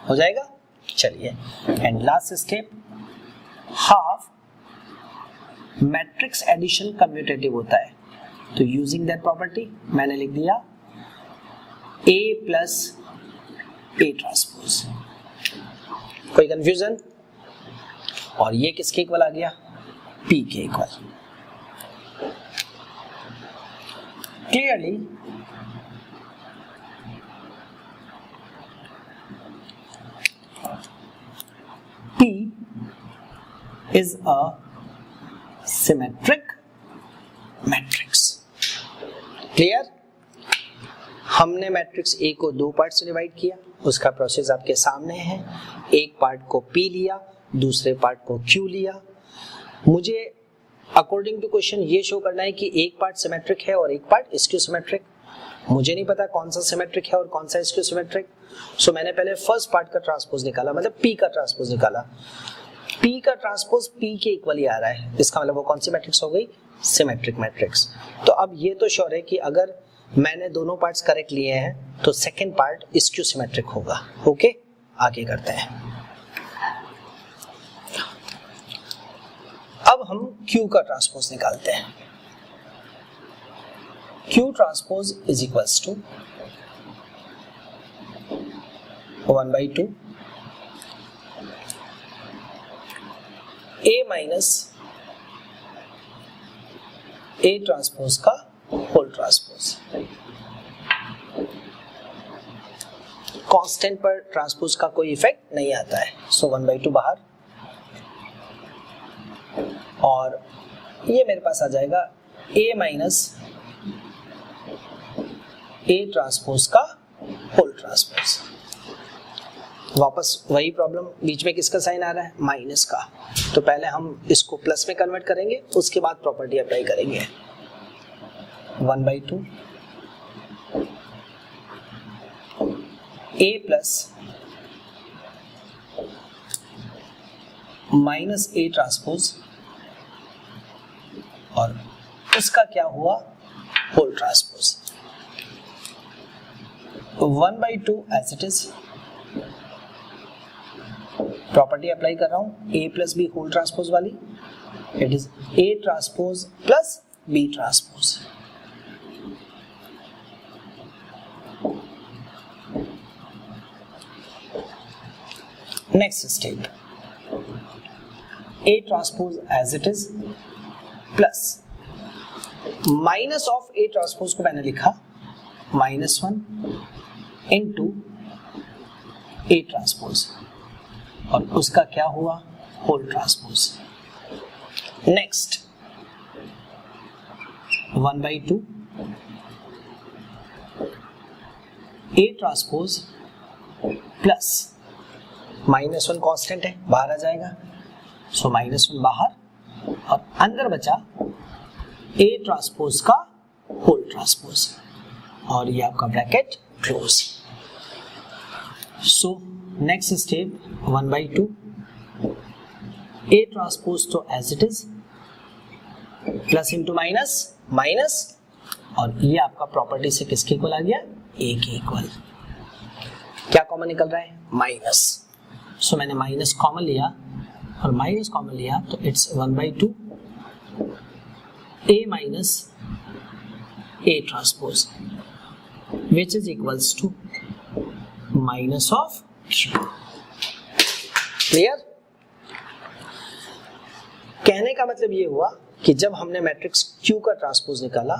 हो जाएगा। चलिए, and last step, half matrix addition commutative होता है, तो यूजिंग दैट प्रॉपर्टी मैंने लिख दिया A प्लस ए ट्रांसपोज। कोई कंफ्यूजन? और ये किसके इक्वल आ गया? पी के equal. Clearly P is a symmetric matrix. Clear? हमने मैट्रिक्स ए को दो पार्ट से डिवाइड किया, उसका प्रोसेस आपके सामने है। एक पार्ट को P लिया, दूसरे पार्ट को Q लिया। मुझे अकॉर्डिंग टू क्वेश्चन ये शो करना है कि एक पार्ट सिमेट्रिक है और एक पार्ट स्क्यू सिमेट्रिक। मुझे नहीं पता कौन सा सिमेट्रिक है और कौन सा स्क्यू सिमेट्रिक, सो मैंने पहले फर्स्ट पार्ट का ट्रांसपोज निकाला, मतलब P का ट्रांसपोज निकाला। P का ट्रांसपोज P के इक्वल ही आ रहा है, इसका मतलब वो कौन सी मैट्रिक्स हो गई? Symmetric matrix. तो अब ये तो श्योर है कि अगर मैंने दोनों पार्ट्स करेक्ट लिए हैं तो सेकंड पार्ट स्क्यू सिमेट्रिक होगा। ओके, आगे करते हैं। अब हम Q का ट्रांसपोज निकालते हैं। Q transpose is equals to 1/2 A minus A transpose का होल ट्रांसपोज। कांस्टेंट पर ट्रांसपोज का कोई इफेक्ट नहीं आता है, सो 1/2 बाहर, और ये मेरे पास आ जाएगा A माइनस A ट्रांसपोज का होल ट्रांसपोज। वापस वही प्रॉब्लम, बीच में किसका साइन आ रहा है? माइनस का। तो पहले हम इसको प्लस में कन्वर्ट करेंगे, उसके बाद प्रॉपर्टी अप्लाई करेंगे। 1/2 A plus minus A transpose, और उसका क्या हुआ? Whole transpose. 1/2 as it is, property apply कर रहा हूं A plus B whole transpose वाली, it is A transpose plus B transpose. Next step, A transpose as it is plus minus of A transpose को मैंने लिखा -1 into A transpose, और उसका क्या हुआ? Whole transpose. Next 1/2 A transpose plus -1 constant है, बाहर आ जाएगा, सो -1 बाहर, और अंदर बचा A ट्रांसपोज का होल ट्रांसपोज, और ये आपका bracket close. So next step 1/2 A transpose तो as it is, plus into minus minus, और ये आपका प्रॉपर्टी से किसके इक्वल आ गया? A के इक्वल। क्या कॉमन निकल रहा है? माइनस, सो मैंने माइनस कॉमन लिया, और माइनस कॉमन लिया तो it's 1/2 A minus A transpose which is equals to minus of Q। Clear? कहने का मतलब ये हुआ कि जब हमने मैट्रिक्स Q का ट्रांसपोज निकाला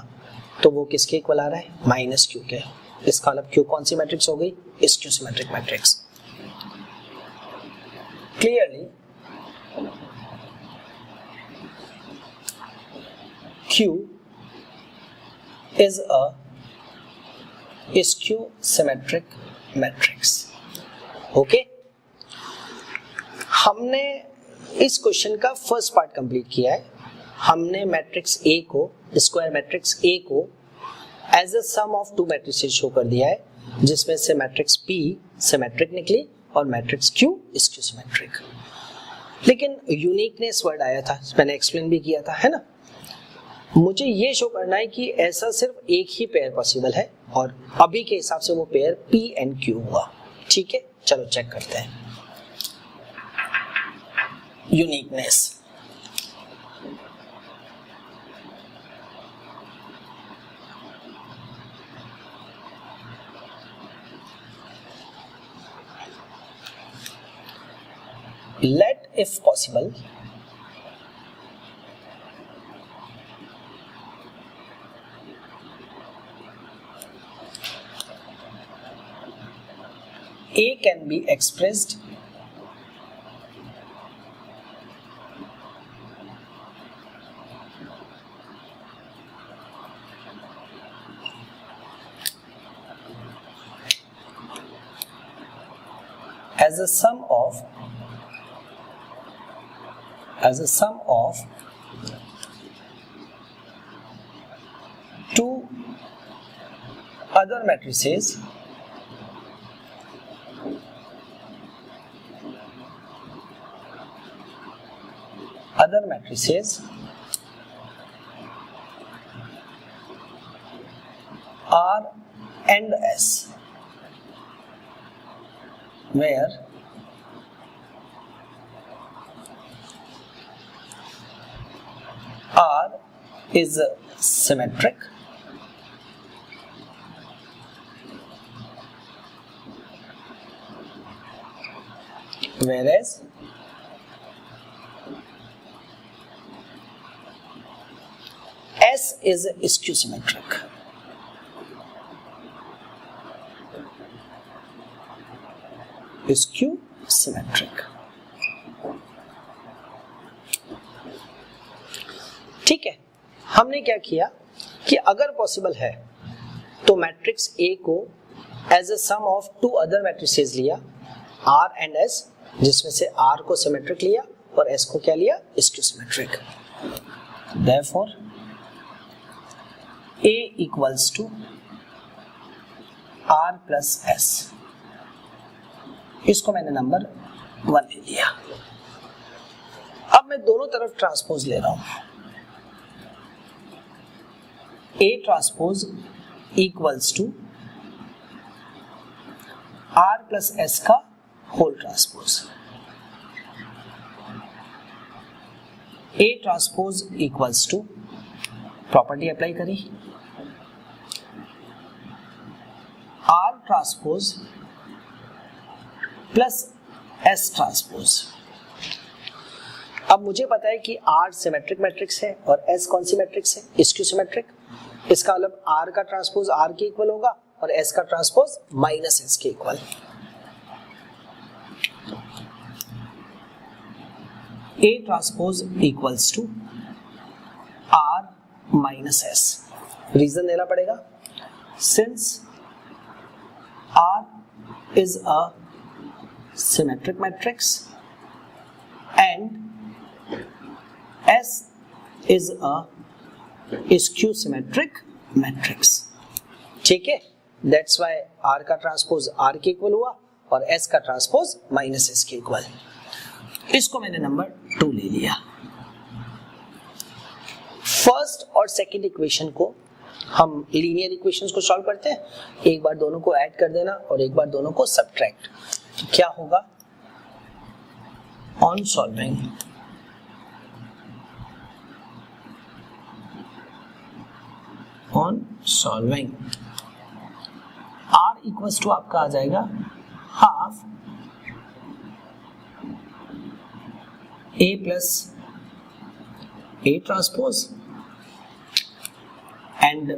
तो वो किसके इक्वल आ रहा है? -Q के। इसका मतलब Q कौन सी मैट्रिक्स हो गई? Skew symmetric matrix. Clearly Q is a skew symmetric matrix। Okay, हमने इस क्वेश्चन का फर्स्ट पार्ट कंप्लीट किया है। हमने मैट्रिक्स A को, स्क्वायर मैट्रिक्स A को as a sum of two matrices show कर दिया है, जिसमें से मैट्रिक्स P सिमेट्रिक निकली और मैट्रिक्स Q स्क्यू सिमेट्रिक। लेकिन यूनिकनेस वर्ड आया था, मैंने एक्सप्लेन भी किया था, है ना। मुझे ये शो करना है कि ऐसा सिर्फ एक ही पेयर पॉसिबल है, और अभी के हिसाब से वो पेयर P एंड Q हुआ। ठीक है, चलो चेक करते हैं uniqueness. let if possible A can be expressed as a sum of two other matrices R and S, where R is symmetric whereas S is skew symmetric. Skew symmetric. ठीक है, हमने क्या किया कि अगर पॉसिबल है तो मैट्रिक्स A को as a sum of two other matrices लिया R एंड S, जिसमें से R को सिमेट्रिक लिया और S को क्या लिया, skew symmetric. Therefore A equals to R plus S. इसको मैंने नंबर 1 ले लिया. अब मैं दोनों तरफ ट्रांसपोज ले रहा हूं. A transpose equals to R plus S का whole transpose. A transpose equals to, property apply करी, R transpose plus S transpose. अब मुझे पता है कि R सिमेट्रिक मैट्रिक्स है और S कौन सी मैट्रिक्स है, स्क्यू सिमेट्रिक. इसका मतलब R का ट्रांसपोज R के इक्वल होगा और S का ट्रांसपोज माइनस S के equal. A transpose equals to R minus S. Reason देना पड़ेगा. Since R is a symmetric matrix and S is a skew symmetric matrix. ठीक है, that's why R का ट्रांसपोज R के equal हुआ और S का ट्रांसपोज माइनस S के इक्वल. इसको मैंने नंबर 2 ले लिया. फर्स्ट और सेकंड इक्वेशन को हम लीनियर इक्वेशंस को सॉल्व करते हैं. एक बार दोनों को ऐड कर देना और एक बार दोनों को सब्ट्रैक्ट. तो क्या होगा, on solving R equals to आपका आ जाएगा half A plus A transpose and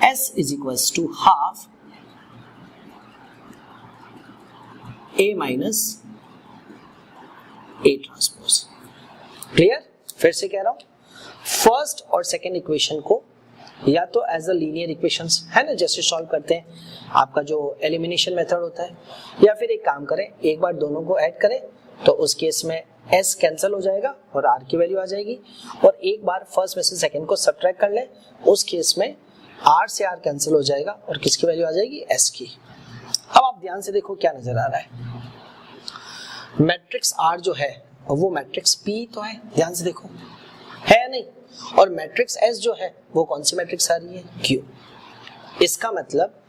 S is equals to half A minus A transpose. Clear? फिर से कह रहा हूं, फर्स्ट और सेकेंड इक्वेशन को या तो एज अ लीनियर इक्वेशंस है ना, जैसे सॉल्व करते हैं आपका जो एलिमिनेशन मेथड होता है, या फिर एक काम करें, एक बार दोनों को ऐड करें तो उस केस में S कैंसिल हो जाएगा और R की वैल्यू आ जाएगी, और एक बार फर्स्ट में से सेकंड को सब्ट्रैक्ट कर लें, उस केस में R से R कैंसिल हो जाएगा और किसकी वैल्यू आ जाएगी, S की. अब आप ध्यान से देखो क्या नजर आ रहा है. मैट्रिक्स R जो है वो मैट्रिक्स P तो है, ध्यान से देखो है या नहीं, और मैट्रिक्स S जो है वो कौन सी मैट्रिक्स आ रही है, Q. इसका मतलब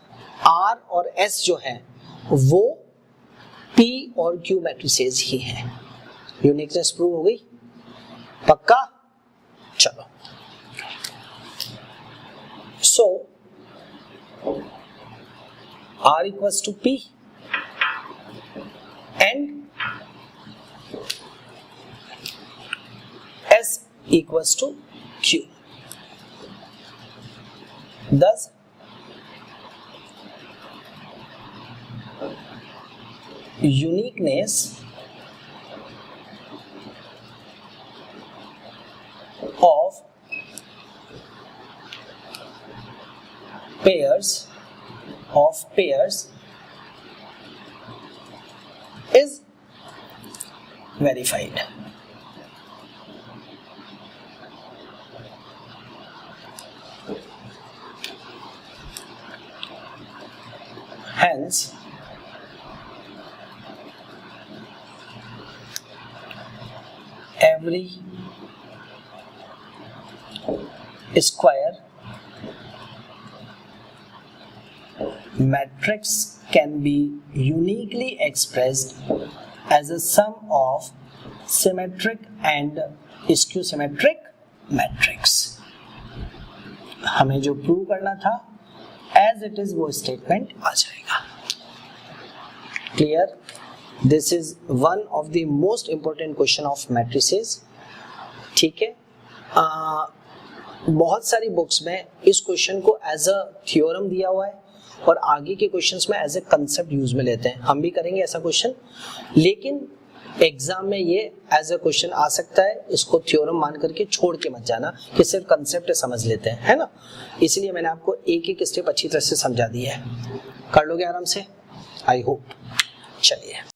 R और S जो है वो P और Q मैट्रिसेस ही हैं. यूनिकनेस प्रूव हो गई, पक्का. चलो, so R equals to P and equals to Q. Thus, uniqueness of pairs is verified. Hence, every square matrix can be uniquely expressed as a sum of symmetric and skew symmetric matrix. हमें जो prove करना था as it is वो statement आ जाएगा. Clear? This is one of the most important question of matrices. ठीक है. बहुत सारी बुक्स में इस क्वेश्चन को एज अ थ्योरम दिया हुआ है और आगे के क्वेश्चंस में एज ए कंसेप्ट यूज में लेते हैं. हम भी करेंगे ऐसा क्वेश्चन, लेकिन एग्जाम में ये एज ए क्वेश्चन आ सकता है. इसको थ्योरम मान करके छोड़ के मत जाना कि सिर्फ कंसेप्ट समझ लेते हैं, है ना. इसलिए मैंने आपको एक एक स्टेप अच्छी तरह से समझा दिया है. कर लोगे आराम से, आई होप. चलिए.